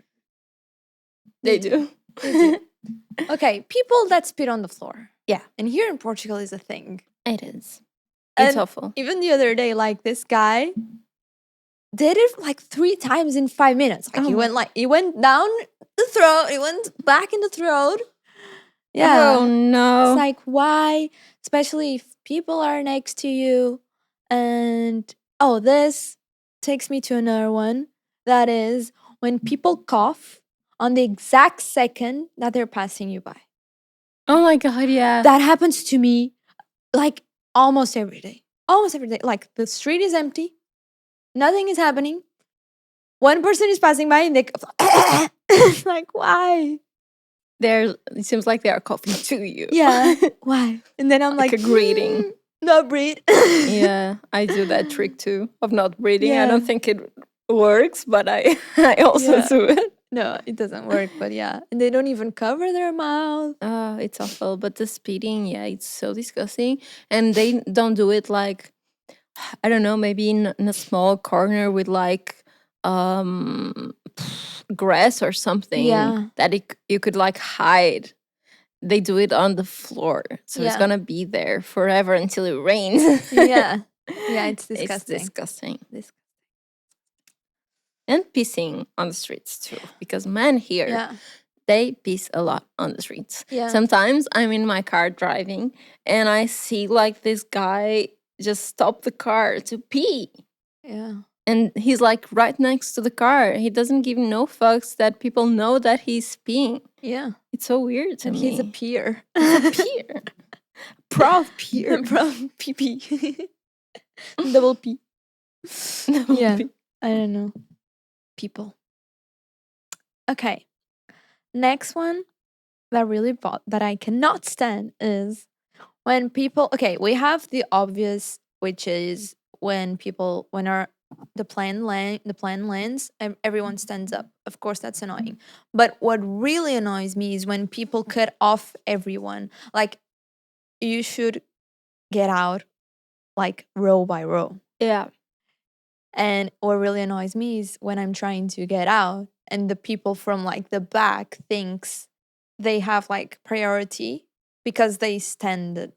They do. They do. Okay, people that spit on the floor. Yeah. And here in Portugal is a thing. It is. It's And awful. even the other day, like this guy did it like 3 times in 5 minutes. Like he went down the throat, he went back in the throat. Yeah. Oh no. It's like why? Especially if people are next to you. And this takes me to another one. That is when people cough on the exact second that they're passing you by. Oh my god, yeah. That happens to me like almost every day. Almost every day. Like the street is empty, nothing is happening. One person is passing by and they it's like, why? It seems like they are coughing to you. Yeah. Why? And then I'm Like like, a greeting. Not breathe. Yeah, I do that trick too of not breathing. I don't Yeah. think it works, but I also Yeah. do it. No, it doesn't work, but yeah. And they don't even cover their mouth. It's awful. But the spitting, yeah, it's so disgusting. And they don't do it like, I don't know, maybe in a small corner with like grass or something Yeah. that you could like hide. They do it on the floor. So it's Yeah. gonna be there forever until it rains. Yeah. Yeah, it's It's disgusting. disgusting. And pissing on the streets too. Because men here, Yeah. they piss a lot on the streets. Yeah. Sometimes I'm in my car driving and I see like this guy just stop the car to pee. Yeah. And he's like right next to the car. He doesn't give no fucks that people know that he's peeing. Yeah. It's so weird to And me. he's a peer. Peer. Proud peer. From PP. Double P. Yeah. I don't know. People. Okay. Next one that really that I cannot stand is when people. Okay, we have the obvious, which is when the plane lands, everyone stands up. Of course, that's annoying. But what really annoys me is when people cut off everyone. Like you should get out, like row by row. Yeah. And what really annoys me is when I'm trying to get out and the people from like the back thinks they have like priority because they stood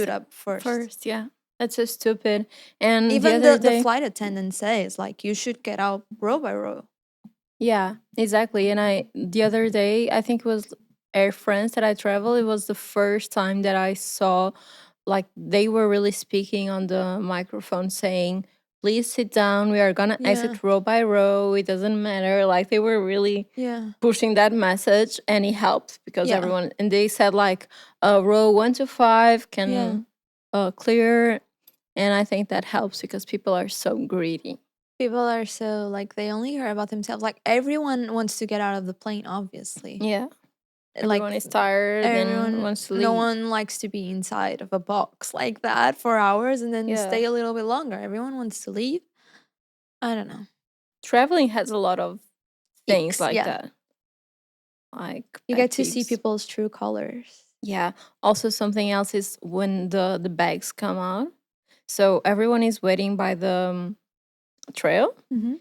up first. Yeah. That's so stupid. And Even the other the day, flight attendant says like you should get out row by row. yeah, exactly. And the other day, I think it was Air France that I traveled. It was the first time that I saw like they were really speaking on the microphone saying, please sit down. We are gonna Yeah. exit row by row. It doesn't matter. Like they were really Yeah. pushing that message and it helped because Yeah. everyone and they said like row 1 to 5 can clear. And I think that helps because people are so greedy. People are so like they only care about themselves. Like everyone wants to get out of the plane, obviously. Yeah. Like Everyone is tired and everyone, wants to no leave. one likes to be inside of a box like that for hours and then Yeah. stay a little bit longer. Everyone wants to leave. I don't know. Traveling has a lot of things Icks, like yeah. that. Like You pet get to see peeves. people's true colors. Yeah. Also, something else is when the bags come out. So everyone is waiting by the trail Mm-hmm.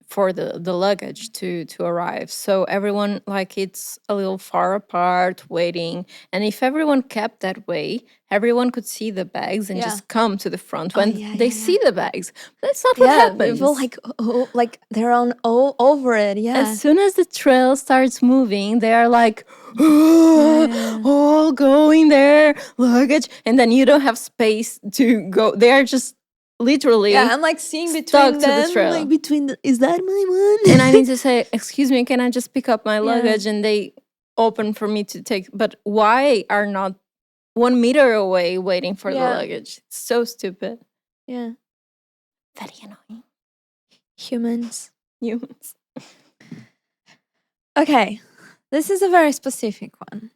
for the luggage to arrive. So everyone, like, it's a little far apart waiting. And if everyone kept that way, everyone could see the bags and Yeah. just come to the front Oh, when yeah, they yeah, see yeah. the bags. That's not what Yeah, happens. people like they're on over it. Yeah. As soon as the trail starts moving, they are like, Yeah. all going there, luggage, and then you don't have space to go. They are just literally Yeah, I'm like seeing stuck between to the them, trail. like between is that my one? And I need to say, excuse me, can I just pick up my Yeah. luggage? And they open for me to take. But why are not 1 meter away waiting for the Yeah. luggage? It's so stupid. Yeah. Very annoying. Humans. Humans. Okay, this is a very specific one,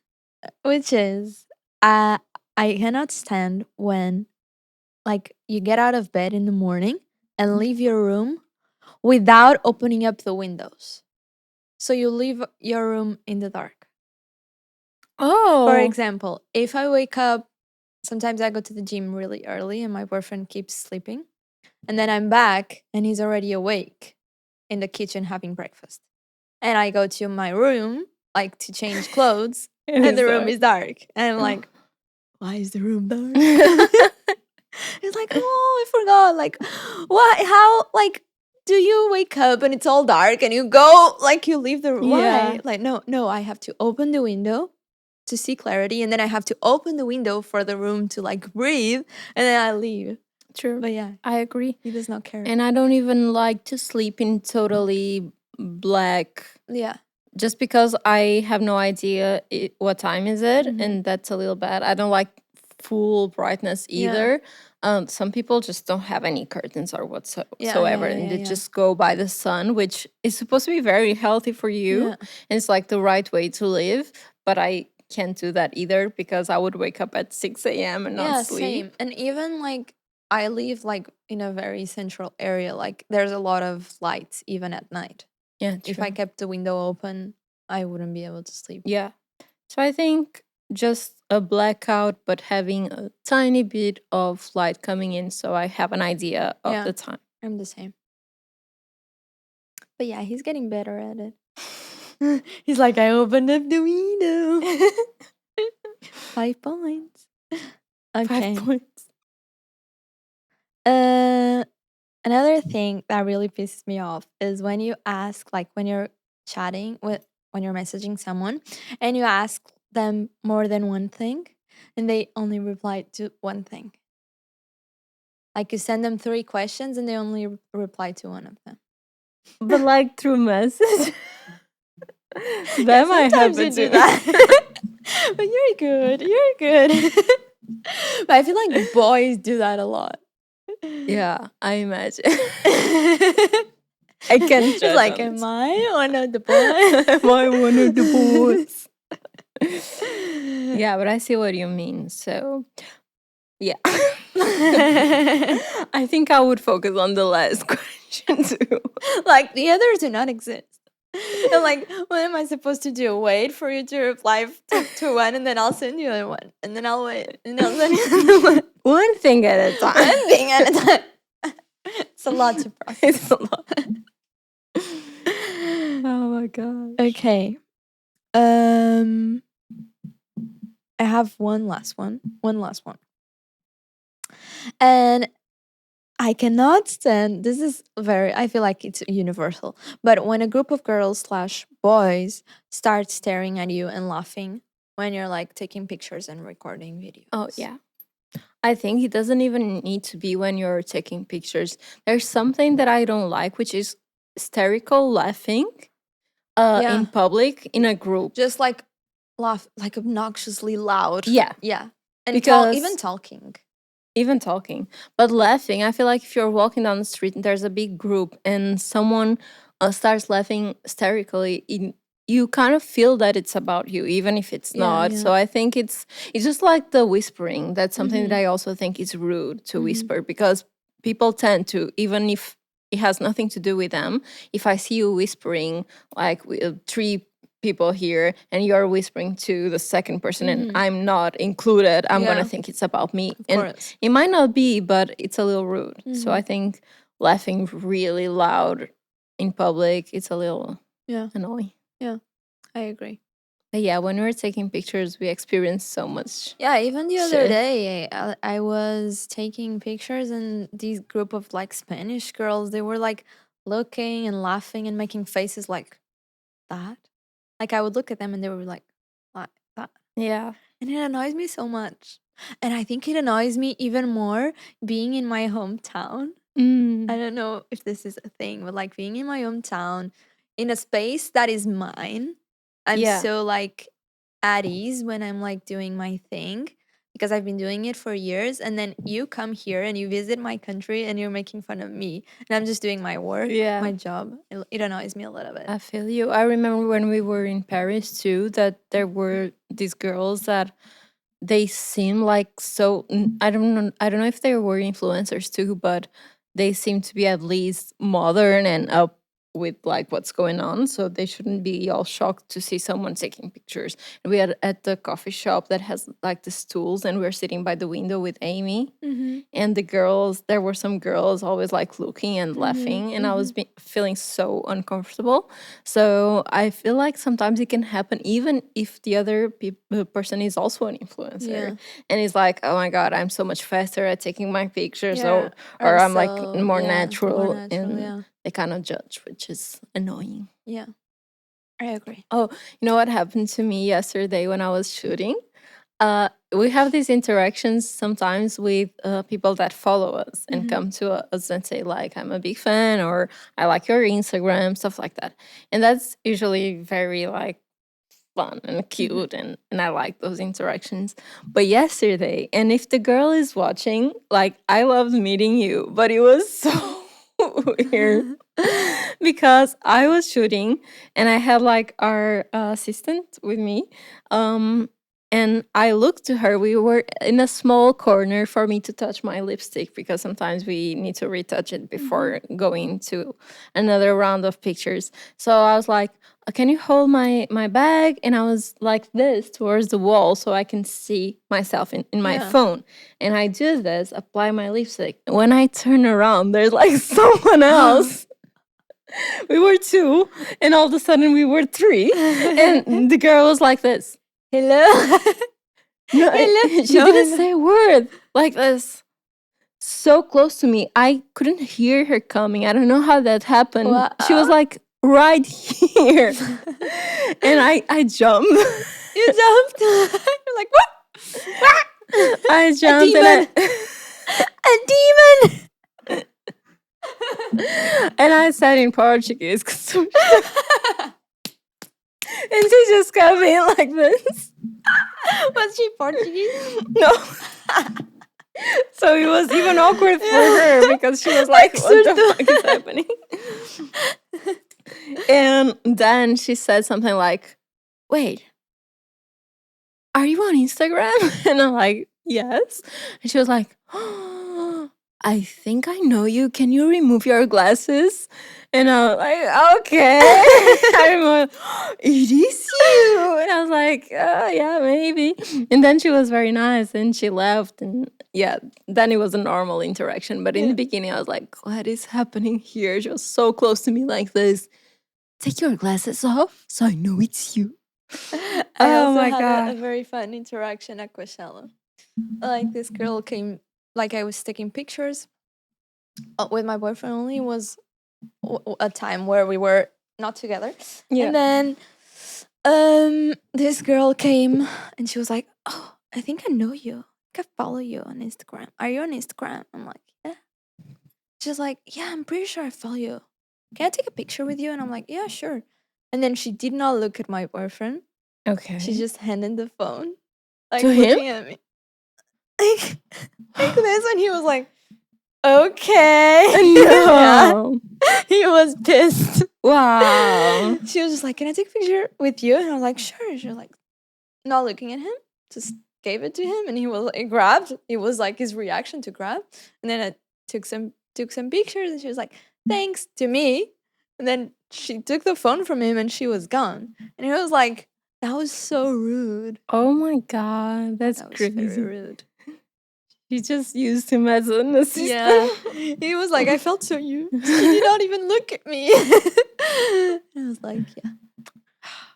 which is I cannot stand when like you get out of bed in the morning and leave your room without opening up the windows. So you leave your room in the dark. Oh. For example, if I wake up, sometimes I go to the gym really early and my boyfriend keeps sleeping. And then I'm back and he's already awake in the kitchen having breakfast. And I go to my room, like to change clothes, and the room is dark. And I'm like, why is the room dark? It's like, oh, I forgot. Like, what? How? Like, do you wake up and it's all dark and you go, like, you leave the room? Yeah. Why? Like, no, I have to open the window to see clarity. And then I have to open the window for the room to, like, breathe. And then I leave. True. But yeah, I agree. he does not care. And I don't even like to sleep in totally black Yeah. just because I have no idea what time is it, Mhm. and that's a little bad. I don't like full brightness Yeah. either. Some people just don't have any curtains or whatsoever, yeah, and they yeah. just go by the sun, which is supposed to be very healthy for you, Yeah. and it's like the right way to live. But I can't do that either because I would wake up at 6 a.m. and not Yeah, sleep. same. And even like I live like in a very central area. Like there's a lot of lights even at night. Yeah, If I kept the window open, I wouldn't be able to sleep. Yeah. So I think just a blackout, but having a tiny bit of light coming in so I have an idea of Yeah. the time. I'm the same. But yeah, he's getting better at it. He's like, I opened up the window. 5 points. Okay. 5 points. Another thing that really pisses me off is when you ask, like when you're chatting when you're messaging someone and you ask them more than one thing and they only reply to one thing. Like you send them 3 questions and they only reply to one of them. But like through message. Yeah, That might sometimes happen you do too. that. But you're good. You're good. But I feel like boys do that a lot. Yeah, I imagine. I can't It's judge like, on am this. I one of the boys? Am I one of the boys? Yeah, but I see what you mean. So, yeah. I think I would focus on the last question too. Like the others do not exist. And like, what am I supposed to do? Wait for you to reply to one, and then I'll send you a one, and then I'll wait, and I'll send you another one. One thing at a time. One thing at a time. It's a lot to process. It's a lot. Oh my gosh. Okay. I have one last one. And I cannot stand this is I feel like it's universal. But when a group of girls slash boys start staring at you and laughing when you're like taking pictures and recording videos. Oh yeah. I think it doesn't even need to be when you're taking pictures. There's something that I don't like, which is hysterical laughing in public in a group. Just like laugh like obnoxiously loud. Yeah. Yeah. And Because even talking. even talking, but laughing. I feel like if you're walking down the street and there's a big group and someone starts laughing hysterically, you kind of feel that it's about you, even if it's Yeah, not. yeah. So I think it's just like the whispering. That's something Mhm. that I also think is rude to Mhm. whisper, because people tend to, even if it has nothing to do with them. If I see you whispering, like with three people here, and you're whispering to the second person, and Mhm. I'm not included, I'm gonna Yeah, think it's about me. of And course. it might not be, but it's a little rude. So I Mhm. think laughing really loud in public, it's a little Yeah, annoying. yeah, I agree. But yeah, when we're taking pictures, we experience so much Yeah, even the other shit. day, I was taking pictures, and these group of like Spanish girls, they were like looking and laughing and making faces like that. Like I would look at them and they were like that. Yeah. And it annoys me so much. And I think it annoys me even more being in my hometown. I don't know if this is a thing, but like being in my hometown in a space that is mine, I'm Yeah. so like at ease when I'm like doing my thing because I've been doing it for years. And then you come here and you visit my country and you're making fun of me. And I'm just doing my work, Yeah. my job. It annoys me a little bit. I feel you. I remember when we were in Paris too, that there were these girls that they seem like so I don't know if they were influencers too, but they seem to be at least modern and up with like what's going on, so they shouldn't be all shocked to see someone taking pictures. And we are at the coffee shop that has like the stools, and we're sitting by the window with Amy, Mm-hmm. and the girls, there were some girls always like looking and laughing, and I was Mm-hmm. feeling so uncomfortable. So I feel like sometimes it can happen even if the other person is also an influencer, Yeah. and it's like, oh my god, I'm so much faster at taking my pictures, Yeah. or Or I'm like so, more yeah, more natural, natural. and Yeah. they kind of judge, which is annoying. Yeah. I agree. Oh, you know what happened to me yesterday when I was shooting? We have these interactions sometimes with people that follow us and Mhm. come to us and say, like, I'm a big fan, or I like your Instagram, stuff like that. And that's usually very like fun and cute, and I like those interactions. But yesterday, and if the girl is watching, like, I loved meeting you, but it was so weird because I was shooting and I had like our assistant with me. And I looked to her. We were in a small corner for me to touch my lipstick because sometimes we need to retouch it before going to another round of pictures. So I was like, can you hold my bag? And I was like this towards the wall so I can see myself in my Yeah. phone. And I do this, apply my lipstick. When I turn around, there's like someone else. We were two, and all of a sudden we were three. And the girl was like this. Hello. No, Hello. she No, didn't hello. say a word, like this. So close to me. I couldn't hear her coming. I don't know how that happened. She was Wow. like right here. And I jumped. You jumped. You're like, what? I A jumped demon. A demon. and I said in Portuguese, and she just kept me like this. Was she Portuguese? No. So it was even awkward for her because she was like, what the fuck is happening? And then she said something like, wait, are you on Instagram? And I'm like, yes. And she was like, oh, I think I know you. Can you remove your glasses? And I was like, okay. I'm like, it is you. And I was like, yeah, maybe. And then she was very nice and she left. And yeah, then it was a normal interaction. But in the beginning, I was like, what is happening here? She was so close to me like this. Take your glasses off so I know it's you. I Oh also my had a God. very fun interaction at Coachella. Like this girl came, like I was taking pictures with my boyfriend only. It was a time where we were not together. Yeah. And then this girl came and she was like, oh, I think I know you. I think I follow you on Instagram. Are you on Instagram? I'm like, yeah. She's like, yeah, I'm pretty sure I follow you. Can I take a picture with you? And I'm like, yeah, sure. And then she did not look at my boyfriend. Okay. She just handed the phone, like To him? looking at me. like this, and he was like, okay. No. Yeah. He was pissed. Wow. She was just like, can I take a picture with you? And I was like, sure. She was like, not looking at him, just gave it to him, and he was like, grabbed. It was like his reaction to grab, and then I took some pictures, and she was like, thanks to me, and then she took the phone from him, and she was gone, and he was like, that was so rude. Oh my god, that's That was crazy. very rude. She just used him as an assistant. Yeah, he was like, I felt so used. He did not even look at me. I was like, yeah,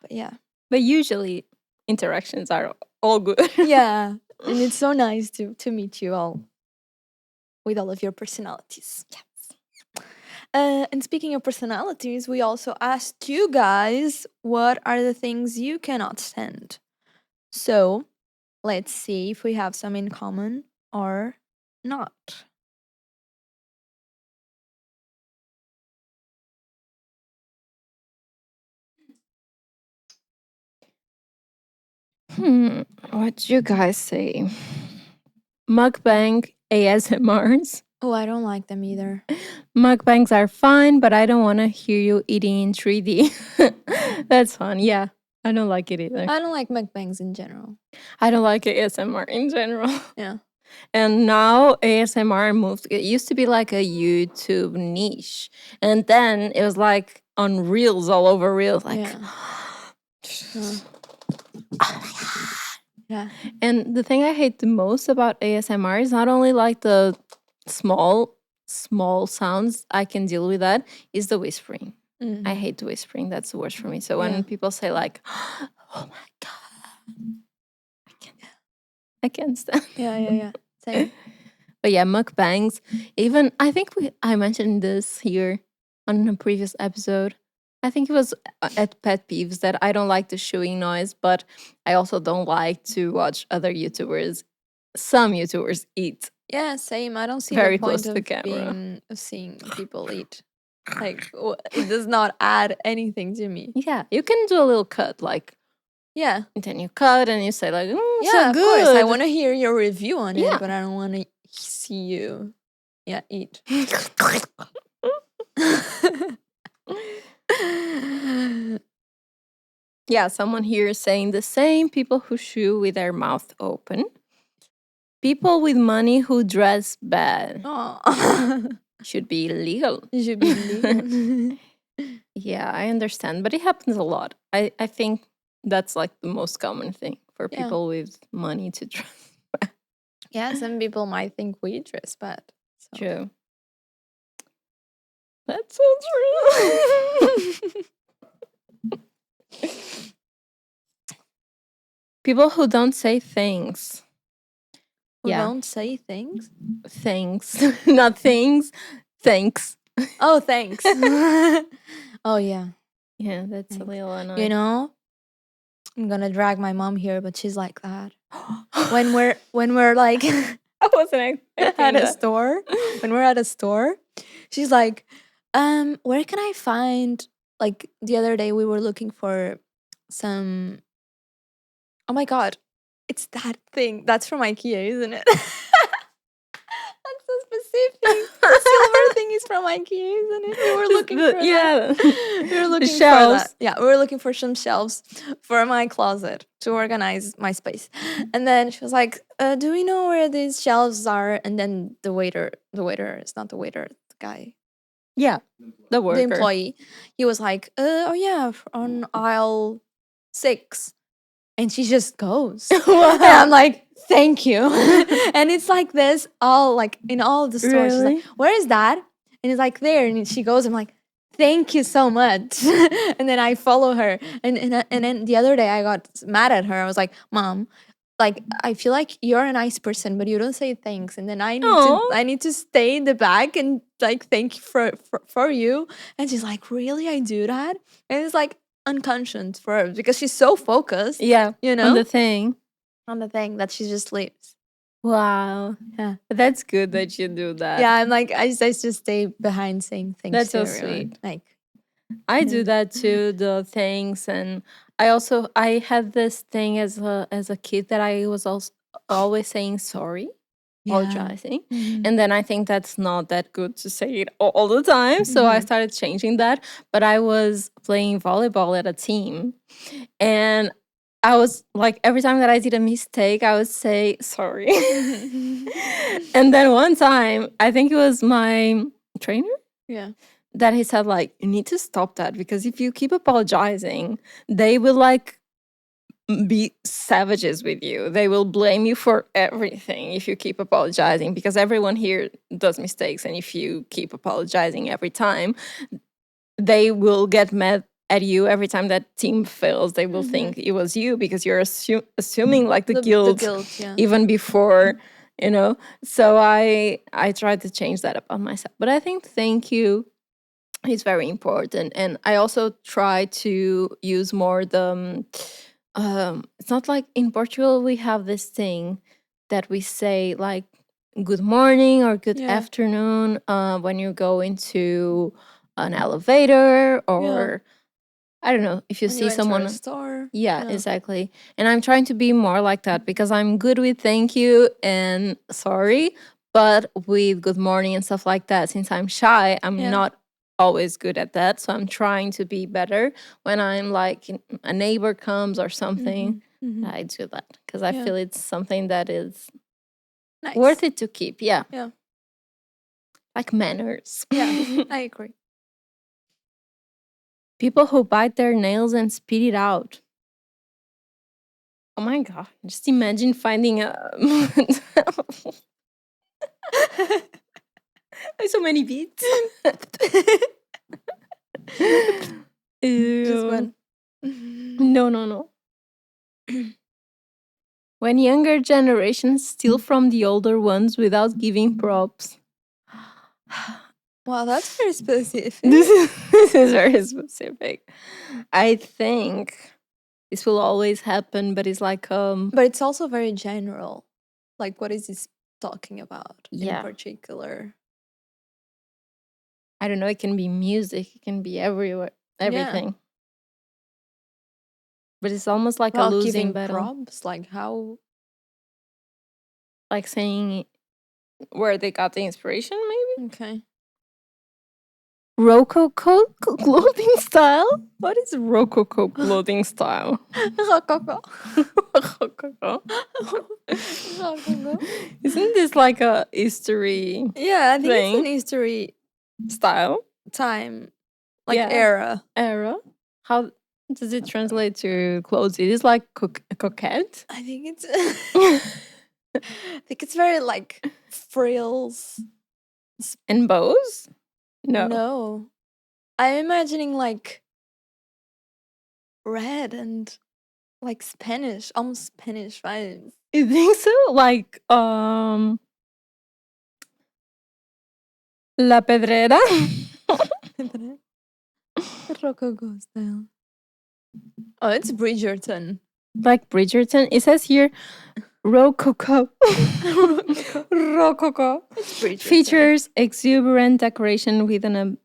but yeah. But usually interactions are all good. Yeah, and it's so nice to meet you all with all of your personalities. Yes. And speaking of personalities, we also asked you guys what are the things you cannot stand. So let's see if we have some in common or not. What do you guys say? Mukbang ASMRs. Oh, I don't like them either. Mukbangs are fine, but I don't want to hear you eating in 3D. That's fun. Yeah, I don't like it either. I don't like mukbangs in general. I don't like ASMR in general. Yeah. And now ASMR moved. It used to be like a YouTube niche, and then it was like on Reels, all over Reels. Like, Yeah. Yeah. and the thing I hate the most about ASMR is not only like the small sounds. I can deal with that. Is the whispering. I hate the whispering. That's the worst for me. So when people say like, "Oh my god," I can't stand. Yeah. Same. But yeah, mukbangs. Even I think I mentioned this here on a previous episode. I think it was at pet peeves that I don't like the chewing noise, but I also don't like to watch other YouTubers. Some YouTubers eat. Yeah, same. I don't see Very the close point to the camera. of seeing people eat. Like, it does not add anything to me. Yeah, you can do a little cut, like, Yeah. and then you cut and you say like, Yeah, so of good. course. I want to hear your review on Yeah. it, but I don't want to see you, eat. Yeah, someone here is saying the same people who chew with their mouth open. People with money who dress bad Oh, should be illegal. it should be legal. Yeah, I understand, but it happens a lot. I think that's like the most common thing for Yeah. people with money to dress. Yeah, some people might think we dress bad. So. True. That's so true. People who don't say things. Who Yeah. don't say things? Thanks. Not things. Thanks. Oh, thanks. Oh, yeah. Yeah, that's a Thanks. little annoying. You know, I'm gonna drag my mom here, but she's like that. When we're like I wasn't expecting at a that. store, when we're at a store, she's like, where can I find, like, the other day we were looking for some, oh my god, it's that thing that's from IKEA, isn't it? That's so specific. The silver thing is from IKEA, isn't it? We were looking for yeah. that. We were looking for shelves. that. Yeah, we were looking for some shelves for my closet to organize my space. And then she was like, do we know where these shelves are? And then the waiter, it's not the waiter, the guy, Yeah. The worker. the employee, he was like, oh yeah, on aisle 6. And she just goes. And I'm like, thank you. And it's like this all, like, in all the stores. She's Really? like, where is that? And it's like, there. And she goes, I'm like, thank you so much. And then I follow her. And then the other day I got mad at her. I was like, Mom, like, I feel like you're a nice person, but you don't say thanks. And then I need to stay in the back and, like, thank you for you. And she's like, really? I do that? And it's like unconscious for her because she's so focused. Yeah. You know? On the thing. On the thing that she just leaves. Wow. Yeah. That's good that you do that. Yeah, I'm like, I just stay behind saying things. That's to so everyone. sweet. Like, I do that too, the things, and I had this thing as a kid that I was also always saying sorry. apologizing. Mhm. And then I think that's not that good to say it all the time. So I Mhm. started changing that. But I was playing volleyball at a team. And I was like, every time that I did a mistake, I would say sorry. And then one time, I think it was my trainer Yeah. that he said, like, you need to stop that because if you keep apologizing, they will like be savages with you. They will blame you for everything if you keep apologizing because everyone here does mistakes. And if you keep apologizing every time, they will get mad at you every time that team fails. They will think it was you because you're assuming like the guilt yeah. even before, you know. So I tried to change that about myself. But I think thank you is very important. And I also try to use more the it's not like in Portugal we have this thing that we say like good morning or good Yeah. afternoon when you go into an elevator or I don't know if you When see you enter a someone. store. Yeah, exactly. And I'm trying to be more like that because I'm good with thank you and sorry, but with good morning and stuff like that, since I'm shy, I'm Yeah. not always good at that. So I'm trying to be better when I'm like a neighbor comes or something. Mhm. I do that because I Yeah. feel it's something that is Nice. worth it to keep. Yeah. Yeah. Like manners. Yeah. I agree. People who bite their nails and spit it out. Oh my god! Just imagine finding a. There's so many beats. Just Ew. one. No. When younger generations steal from the older ones without giving props. Wow, that's very specific. This is very specific. I think this will always happen, but it's like But it's also very general. Like, what is this talking about in Yeah. particular? I don't know, it can be music, it can be everywhere, everything. But it's almost like a Well, losing giving battle. props, like how? Like saying where they got the inspiration, maybe? Okay. Rococo clothing style? What is Rococo clothing style? Rococo. Rococo. Rococo. Isn't this like a history Yeah, I think it's thing? an history Style? time, like Yeah. era. Era? How does it translate to clothes? It is like coquette? I think it's. I think it's very like frills. And bows? No. No. I'm imagining like red and like Spanish, almost Spanish vibes. You think so? Like La Pedrera? Rococo style. Oh, it's Bridgerton. Like Bridgerton? It says here Rococo. Rococo. It's Bridgerton. Features exuberant decoration with an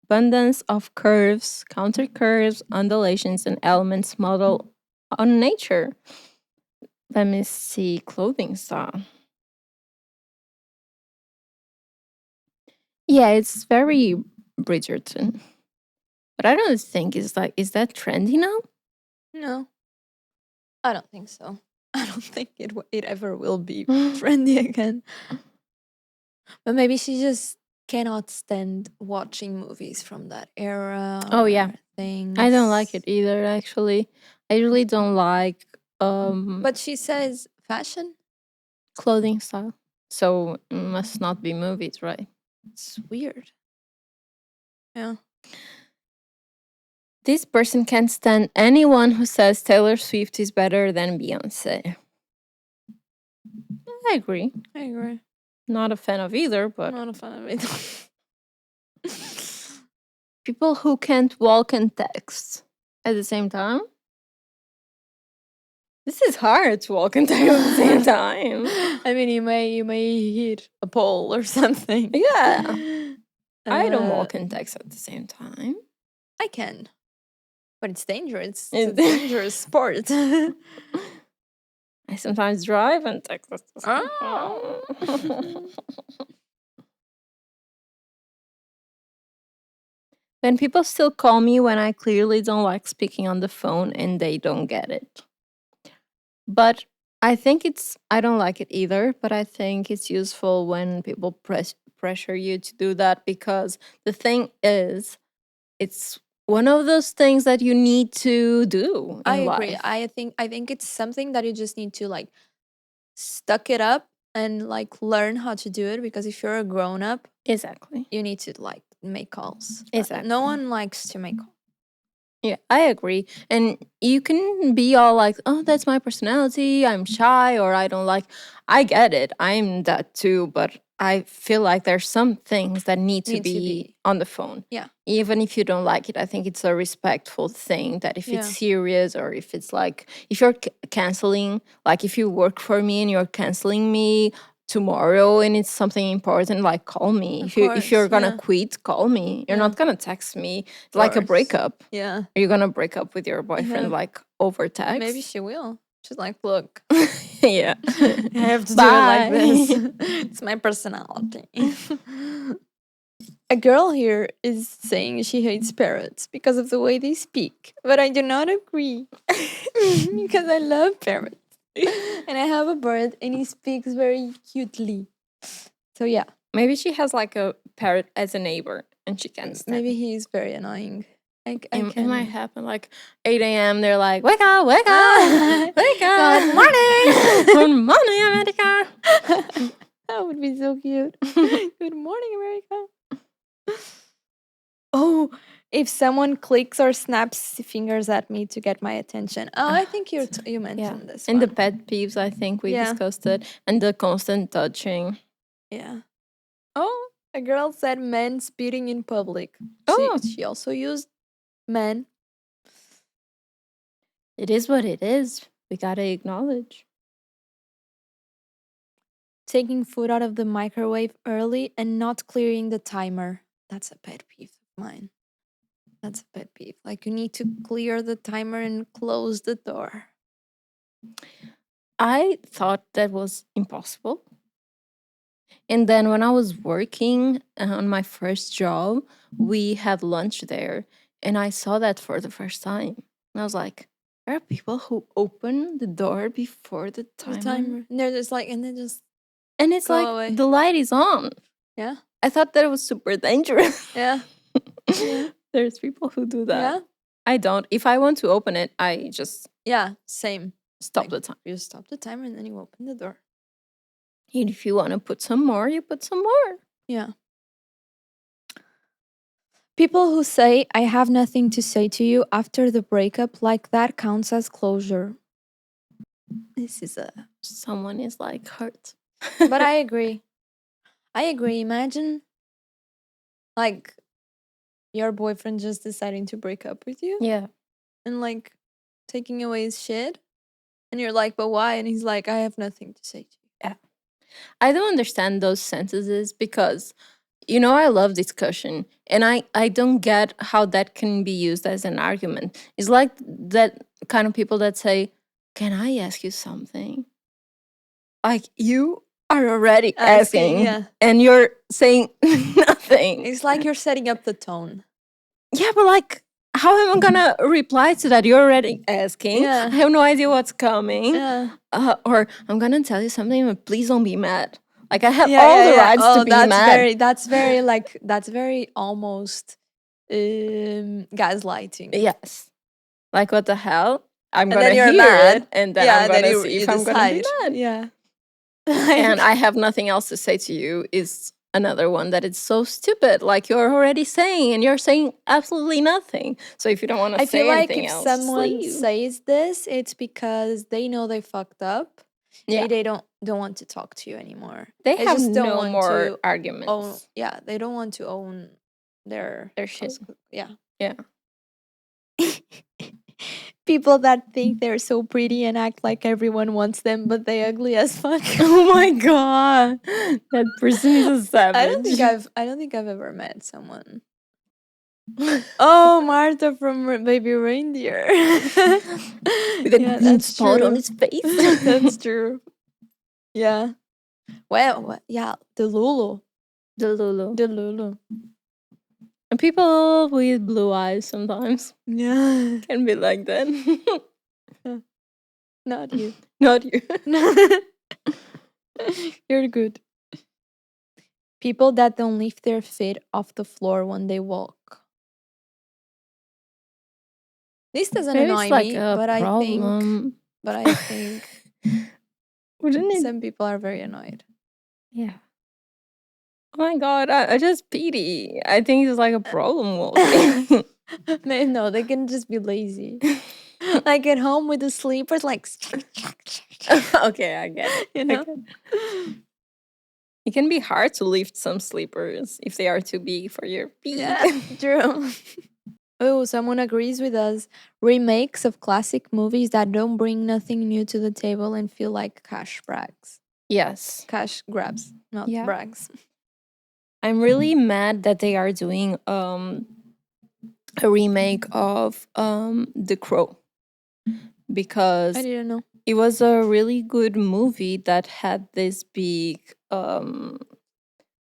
abundance of curves, counter curves, undulations, and elements modeled on nature. Let me see clothing style. Yeah, it's very Bridgerton. But I don't think it's like, is that trendy now? No, I don't think so. I don't think it ever will be trendy again. But maybe she just cannot stand watching movies from that era. Oh, yeah. Things. I don't like it either, actually. I really don't like But she says fashion. clothing style. So it must not be movies, right? It's weird. Yeah. This person can't stand anyone who says Taylor Swift is better than Beyonce. I agree. I agree. Not a fan of either, but Not a fan of it. people who can't walk and text at the same time. This is hard to walk and text at the same time. I mean, you may hit a pole or something. Yeah. I don't walk and text at the same time. I can, but it's dangerous. It's a dangerous sport. I sometimes drive and text. Oh. Then people still call me when I clearly don't like speaking on the phone and they don't get it. But I think I don't like it either, but I think it's useful when people pressure you to do that, because the thing is, it's one of those things that you need to do I in agree. life. I think it's something that you just need to like stuck it up and like learn how to do it, because if you're a grown up, Exactly. you need to like make calls. Exactly. No one likes to make calls. Yeah, I agree. And you can be all like, oh, that's my personality. I'm shy, or I don't like. I get it. I'm that too. But I feel like there's some things that need to be on the phone. Yeah. Even if you don't like it, I think it's a respectful thing that if it's Yeah. serious, or if it's like, if you're canceling, like if you work for me and you're canceling me tomorrow and it's something important, like call me. Of If you're course, gonna yeah. quit, call me. You're Yeah. not gonna text me. It's like a course. breakup. Yeah. Are you gonna break up with your boyfriend Yeah. like over text? Maybe she will. She's like, look, Yeah. I have to do it like Bye. this. It's my personality. A girl here is saying she hates parrots because of the way they speak, but I do not agree because I love parrots. And I have a bird and he speaks very cutely. So yeah, Maybe she has like a parrot as a neighbor and she can't stand maybe it. he is very annoying. It might happen like 8 a.m. They're like, wake up, wake up, wake up. Good morning. Good morning, America. That would be so cute. Good morning, America. Oh, if someone clicks or snaps fingers at me to get my attention. Oh, I think you mentioned this And one. the pet peeves, I think we Yeah. discussed it. And the constant touching. Yeah. Oh, a girl said men spitting in public. Oh. She also used men. It is what it is. We gotta acknowledge. Taking food out of the microwave early and not clearing the timer. That's a pet peeve of mine. That's a pet peeve. Like you need to clear the timer and close the door. I thought that was impossible. And then when I was working on my first job, we had lunch there and I saw that for the first time. And I was like, there are people who open the door before the timer. And they're just like, and they just And it's go like away. the light is on. Yeah. I thought that it was super dangerous. Yeah. Yeah. There's people who do that. Yeah. I don't. If I want to open it, I just Yeah. Same. stop Like, the time. You stop the timer and then you open the door. And if you want to put some more, you put some more. Yeah. People who say, I have nothing to say to you after the breakup, like that counts as closure. This is Someone is like hurt. But I agree. I agree. Imagine like your boyfriend just deciding to break up with you Yeah. and like taking away his shit. And you're like, but why? And he's like, I have nothing to say to you. Yeah. I don't understand those sentences because, you know, I love discussion and I don't get how that can be used as an argument. It's like that kind of people that say, can I ask you something? Like you are already asking yeah. and you're saying nothing. It's like you're setting up the tone. Yeah, but like, how am I gonna reply to that? You're already asking. Yeah. I have no idea what's coming. Yeah. Or I'm gonna tell you something, but please don't be mad. Like I have all the rights to be mad. That's very almost gaslighting. Yes. Like what the hell? I'm And gonna then you're hear mad. it, and then I'm then gonna see if I'm gonna be mad. Yeah. And I have nothing else to say to you is another one that it's so stupid. Like you're already saying, and you're saying absolutely nothing. So if you don't want to I say feel like anything if else, someone leave. says this, it's because they know they fucked up. Yeah. They don't want to talk to you anymore. They have just don't no want more to arguments. own. Yeah, they don't want to own their shit. Yeah. Yeah. People that think they're so pretty and act like everyone wants them, but they ugly as fuck. Oh my god, that person is a savage. I don't think I've ever met someone Oh, Martha from Baby Reindeer. With a green that's spot on true. his face. That's true. Yeah. Well, yeah, the Lulu. The Lulu. The Lulu. And people with blue eyes sometimes Yeah. can be like that. Not you. Not you. You're good. People that don't lift their feet off the floor when they walk. This doesn't Maybe annoy it's like me, a but I think problem. Wouldn't it? some people are very annoyed. Yeah. Oh my god, I just pity. I think it's like a problem walking. No, they can just be lazy. Like at home with the sleepers, like Okay, I get it. you I know. get it. It can be hard to lift some sleepers if they are too big for your feet. Yeah, true. Oh, someone agrees with us. Remakes of classic movies that don't bring nothing new to the table and feel like cash brags. Yes. Cash grabs, not Yeah. brags. I'm really mad that they are doing a remake of The Crow because I didn't know. it was a really good movie that had this big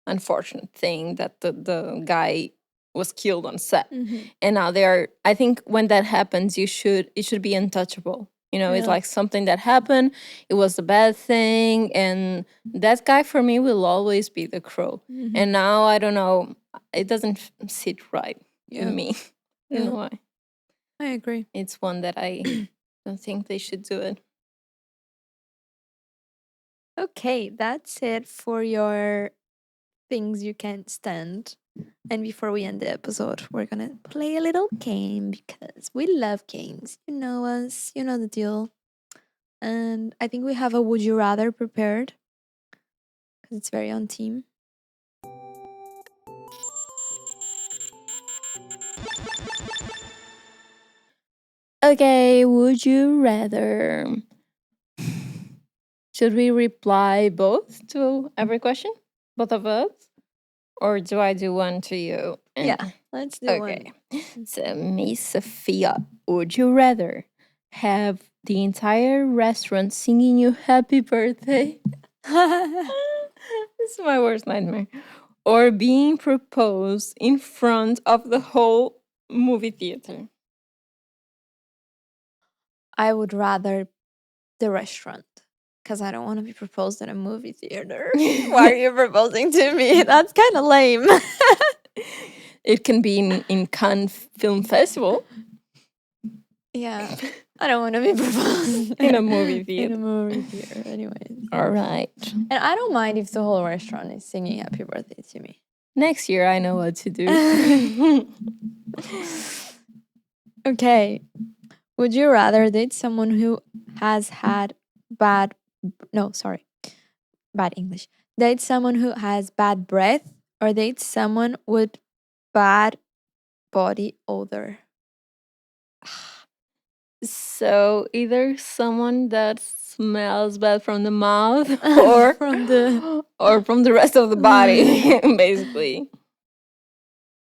unfortunate thing that the guy was killed on set. And now I think when that happens it should be untouchable. It's Yeah. like something that happened, it was a bad thing, and that guy for me will always be the Crow. And now I don't know, it doesn't sit right Yeah. with me. I don't know why. I agree. It's one that I don't think they should do it. Okay, that's it for your things you can't stand. And before we end the episode, we're gonna play a little game because we love games. You know us, you know the deal. And I think we have a would you rather prepared because it's very on team. Okay, would you rather? Should we reply both to every question? Both of us? Or do I do one to you? Yeah, let's do Okay. So, Miss Sophia, would you rather have the entire restaurant singing you happy birthday? one. This is my worst nightmare. Or being proposed in front of the whole movie theater? I would rather the restaurant because I don't want to be proposed in a movie theater. Why are you proposing to me? That's kind of lame. It can be in Cannes Film Festival. Yeah, I don't want to be proposed In a movie in theater. a movie theater, anyways. All right. And I don't mind if the whole restaurant is singing happy birthday to me. Next year, I know what to do. Okay. Would you rather date someone who has had bad English. Date someone who has bad breath or date someone with bad body odor? So either someone that smells bad from the mouth or From the or from the rest of the body, basically.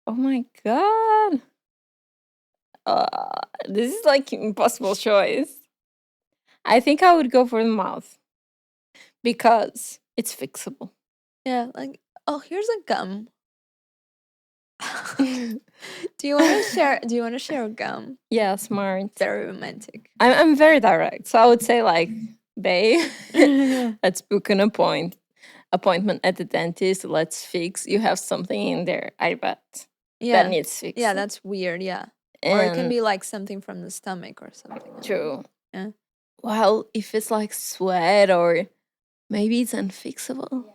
Oh my god. This is like impossible choice. I think I would go for the mouth because it's fixable. Yeah, like oh, here's a gum. Do you want to share a gum? Yeah, smart. Very romantic. I'm very direct, so I would say like, babe, let's book an appointment at the dentist. Let's fix. You have something in there, I bet. Yeah. That needs fixing. Yeah, that's weird, yeah. Or it can be like something from the stomach or something. True. Yeah. Well, if it's like sweat or maybe it's unfixable.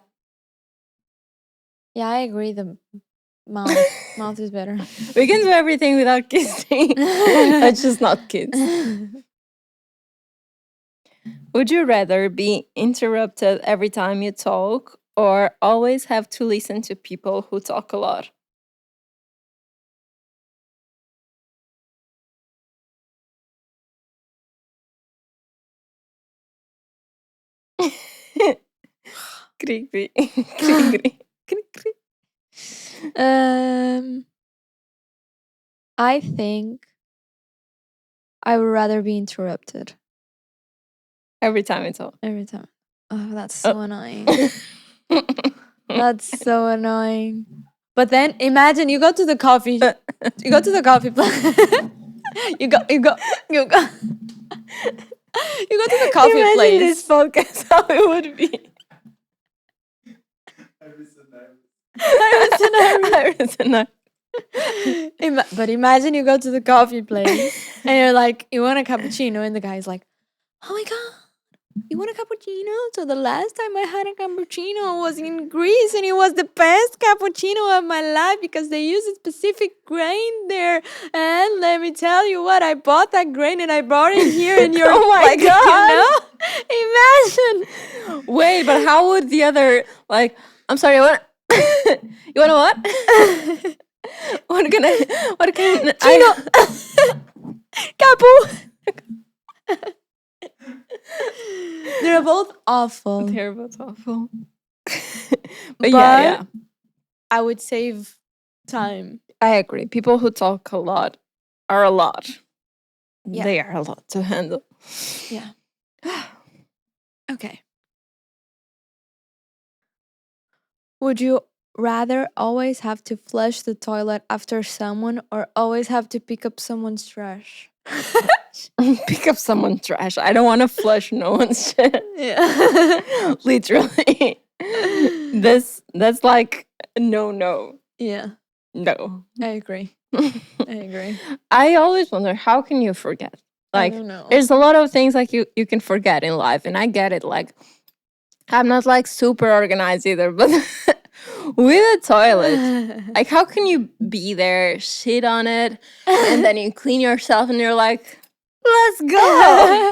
Yeah, I agree. The mouth is better. We can do everything without kissing. Let's just not kiss. Would you rather be interrupted every time you talk or always have to listen to people who talk a lot? Cri-cri. Cri-cri. Um, I think I would rather be interrupted Every time it's all. every time. Oh, that's so annoying. That's so annoying. But then imagine you go to the coffee place. You go. You go. You go to the coffee Imagine place. this podcast, how it would be. Iris and I. But imagine you go to the coffee place and you're like, you want a cappuccino, and the guy's like, oh my god, you want a cappuccino? So the last time I had a cappuccino was in Greece, and it was the best cappuccino of my life because they use a specific grain there. And let me tell you what, I bought that grain and I brought it here, and you're Oh my like, God. imagine. Wait, but how would the other, like, I'm sorry, what? You want to what? What can Chino. Capu. They're both awful. They're both awful. But yeah. I would save time. I agree. People who talk a lot are a lot. Yeah. They are a lot to handle. Yeah. Okay. Would you rather always have to flush the toilet after someone, or always have to pick up someone's trash? Pick up someone's trash. I don't want to flush no one's shit. Yeah. Literally. That's like no. Yeah. No. I agree. I agree. I always wonder, how can you forget? Like, I don't know. there's a lot of things like you can forget in life, and I get it. Like, I'm not like super organized either, but with a toilet, like, how can you be there, shit on it, and then you clean yourself, and you're like, let's go.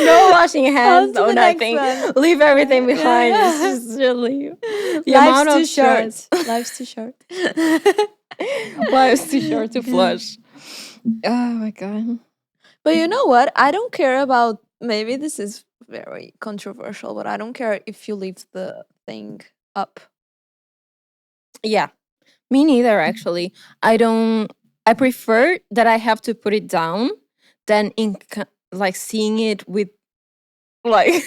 No washing hands, to no the next nothing. one. Leave everything behind. Just leave. The amount Life's too of short. stress. Life's too short. Life's too short to flush. Oh my god. But you know what? I don't care about, maybe this is very controversial, but I don't care if you leave the thing up. Yeah. Me neither, actually. I prefer that I have to put it down than like seeing it with like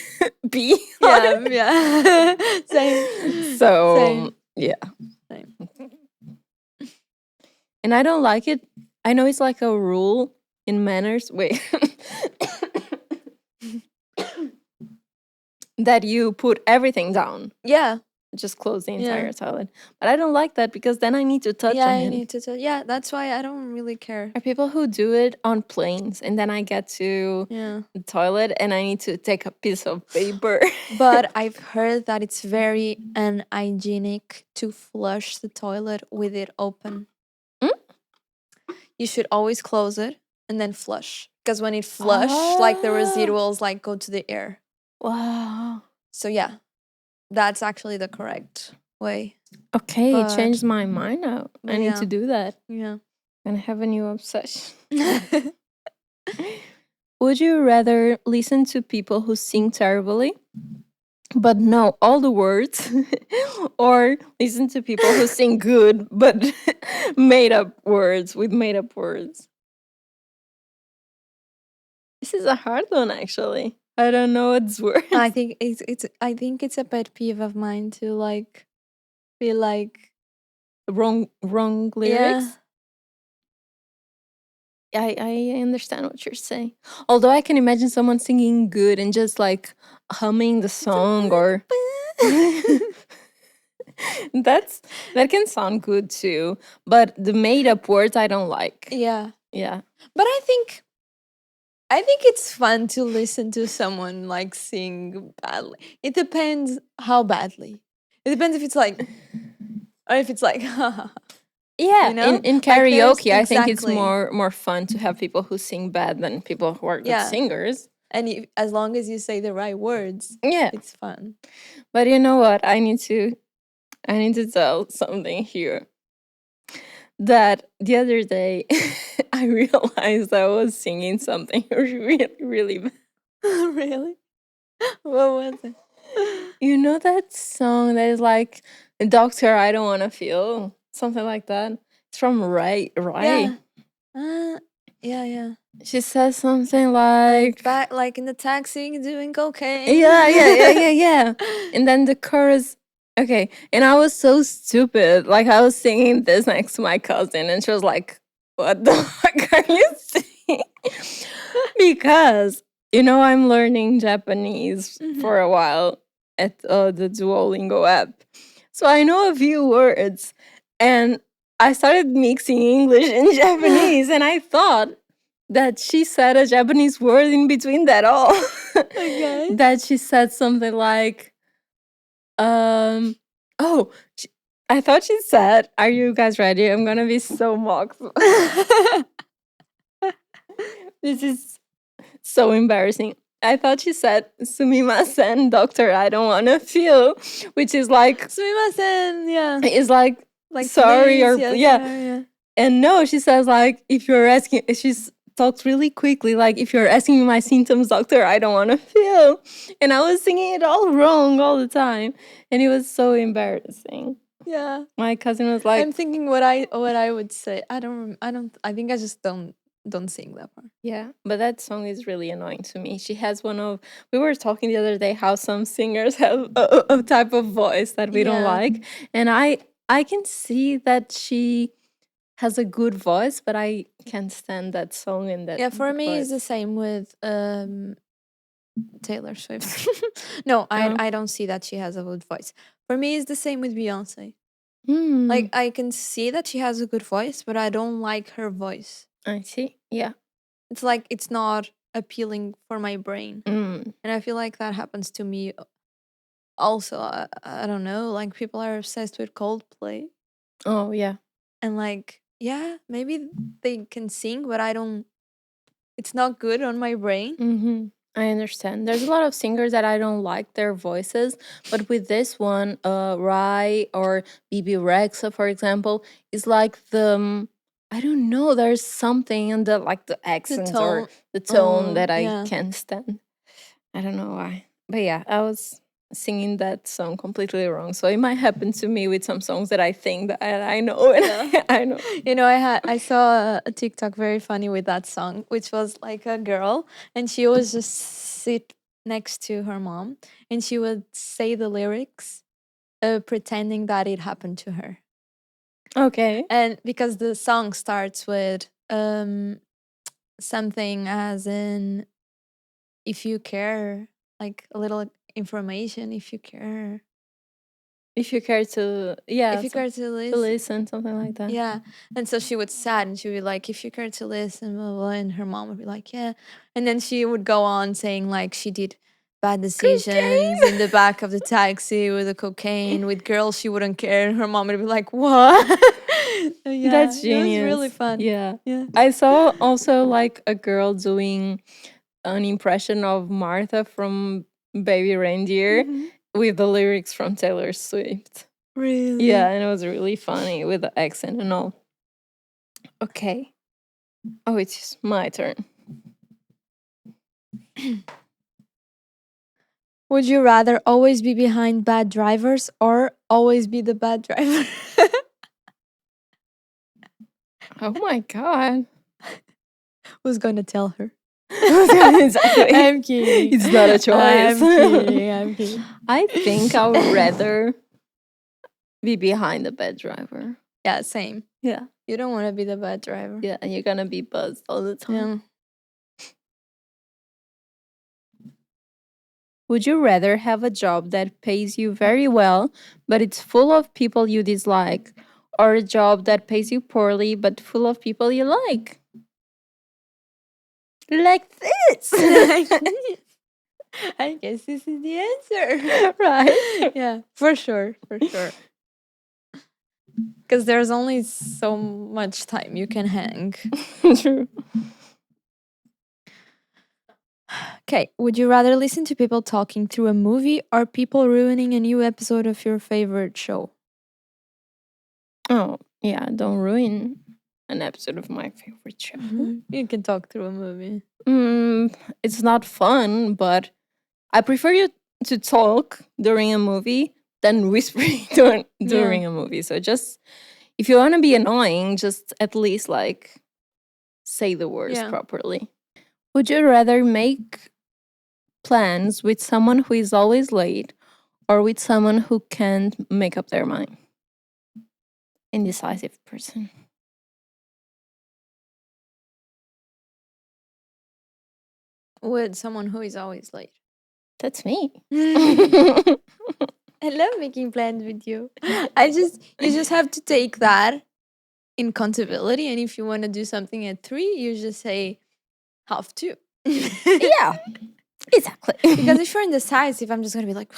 pee on Yeah. Same. So Same. yeah. Same. And I don't like it. I know it's like a rule in manners. Wait. That you put everything down. Yeah. Just close the Yeah. entire toilet. But I don't like that because then I need to touch Yeah, on I it. need to tell. Yeah, that's why I don't really care. Are people who do it on planes, and then I get to Yeah. the toilet and I need to take a piece of paper. But I've heard that it's very unhygienic to flush the toilet with it open. Mm? You should always close it and then flush. Because when it flush, like the residuals like go to the air. Wow. So yeah, that's actually the correct way. Okay, it But- changed my mind now. I but need yeah. to do that Yeah. and have a new obsession. Would you rather listen to people who sing terribly but know all the words, or listen to people who sing good but made up words with made up words? This is a hard one, actually. I don't know what's worse. I think it's a pet peeve of mine to like be like wrong lyrics. I understand what you're saying. Although I can imagine someone singing good and just like humming the song, or that can sound good too. But the made up words I don't like. Yeah. Yeah. But I think it's fun to listen to someone like sing badly. It depends how badly. It depends if it's like, or if it's like, Yeah, you know? in Like, there's- karaoke, I think it's exactly. more fun to have people who sing bad than people who are good Yeah. singers. And as long as you say the right words, Yeah, it's fun. but you know what? I need to tell something here. That the other day, I realized I was singing something really bad. Really? What was it? You know that song that is like, Doctor, I don't want to feel something like that. It's from Ray. Yeah. Yeah. She says something like, Back like in the taxi doing cocaine. yeah. And then the chorus. Okay, and I was so stupid. Like I was singing this next to my cousin, and she was like, "What the fuck are you singing?" Because I'm learning Japanese for a while at the Duolingo app, so I know a few words, and I started mixing English and Japanese, and I thought that she said a Japanese word in between that all. Okay. That she said something like, oh, I thought she said, "Are you guys ready? I'm gonna be so mocked." This is so embarrassing. I thought she said, "Sumimasen, doctor, I don't wanna feel," which is like, Sumimasen, yeah. is like Like sorry, please, or yes, yeah. And no, she says like, if you're asking, she's talks really quickly, like, if you're asking me my symptoms, doctor, I don't want to feel. And I was singing it all wrong all the time, and it was so embarrassing. Yeah. My cousin was like, I'm thinking what I would say. I think I just don't sing that part. yeah, but that song is really annoying to me. She has we were talking the other day how some singers have a type of voice that we don't Yeah. like, and I can see that she has a good voice, but I can't stand that song and that. Yeah, for me it's the voice. same with Taylor Swift. No, I don't see that she has a good voice. For me it's the same with Beyonce. Like I can see that she has a good voice, but I don't like her voice. I see. Yeah. It's like it's not appealing for my brain. Mm. And I feel like that happens to me also. I don't know, like people are obsessed with Coldplay. Oh yeah. And like, yeah, maybe they can sing, but it's not good on my brain. Mm-hmm. I understand. There's a lot of singers that I don't like their voices, but with this one, Rai or BB Rexa, for example, is like I don't know. There's something in the accents or the tone that I can't stand. I don't know why, but yeah, I was singing that song completely wrong. So it might happen to me with some songs that I think that I know, and I know. I saw a TikTok very funny with that song, which was like a girl, and she was just sit next to her mom, and she would say the lyrics, pretending that it happened to her. Okay. And because the song starts with something as in, if you care, like a little information, if you care. If you care to, If you care to listen, something like that. Yeah. And so she would sad and she would be like, if you care to listen, blah, blah, blah. And her mom would be like, yeah. And then she would go on saying like she did bad decisions in the back of the taxi with the cocaine with girls she wouldn't care. And her mom would be like, what? Yeah, that's genius. It was really fun. Yeah. Yeah. I saw also like a girl doing an impression of Martha from Baby Reindeer with the lyrics from Taylor Swift. Really? Yeah, and it was really funny with the accent and all. Okay. Oh, it's my turn. Would you rather always be behind bad drivers or always be the bad driver? Oh my god. Who's gonna tell her? Exactly. I'm kidding. It's not a choice. I'm kidding. I think I would rather be behind the bad driver. Yeah, same. Yeah. You don't want to be the bad driver. Yeah, and you're gonna be buzzed all the time. Yeah. Would you rather have a job that pays you very well, but it's full of people you dislike, or a job that pays you poorly, but full of people you like? Like this. I guess this is the answer. Right? Yeah, for sure. For sure. Because there's only so much time you can hang. True. Okay, would you rather listen to people talking through a movie or people ruining a new episode of your favorite show? Oh, yeah, don't ruin an episode of my favorite show. You can talk through a movie. It's not fun, but I prefer you to talk during a movie than whispering during a movie. So just if you want to be annoying, just at least like say the words Yeah. properly. Would you rather make plans with someone who is always late or with someone who can't make up their mind? Indecisive person. With someone who is always late. That's me. I love making plans with you. You just have to take that in accountability, and if you want to do something at 3, you just say half 2. Yeah, exactly. Because if you're indecisive, I'm just gonna be like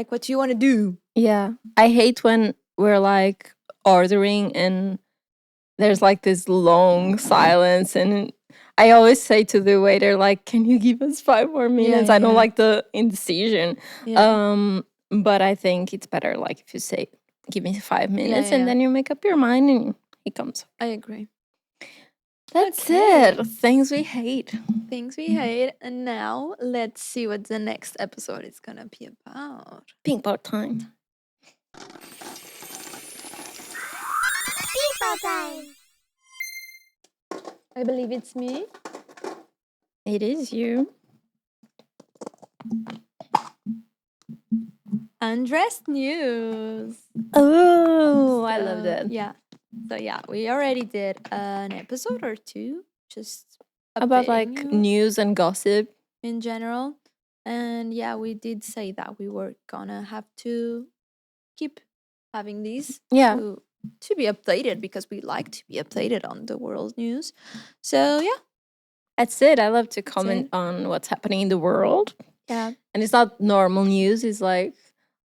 what do you want to do? Yeah, I hate when we're like ordering and there's like this long silence, and I always say to the waiter like, "Can you give us 5 more minutes?" I don't yeah. like the indecision. Yeah. But I think it's better like if you say, "Give me 5 minutes," yeah. and then you make up your mind and he comes. I agree. That's Okay. it. Things we hate. Things we hate. And now let's see what the next episode is gonna be about. Pink ball time. People time. I believe it's me. It is you. Undressed news. Oh, I love that. Yeah. So yeah, we already did an episode or 2 just About updating like you news and gossip. in general. And yeah, we did say that we were gonna have to keep having these Yeah. to be updated because we like to be updated on the world news. So yeah. That's it. I love to comment it. on what's happening in the world. Yeah. And it's not normal news. It's like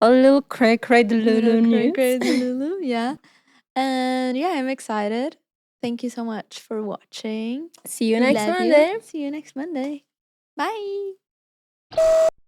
a little cray news. Crazy Lulu, yeah. And yeah, I'm excited. Thank you so much for watching. See you We next love you. Monday. See you next Monday. Bye.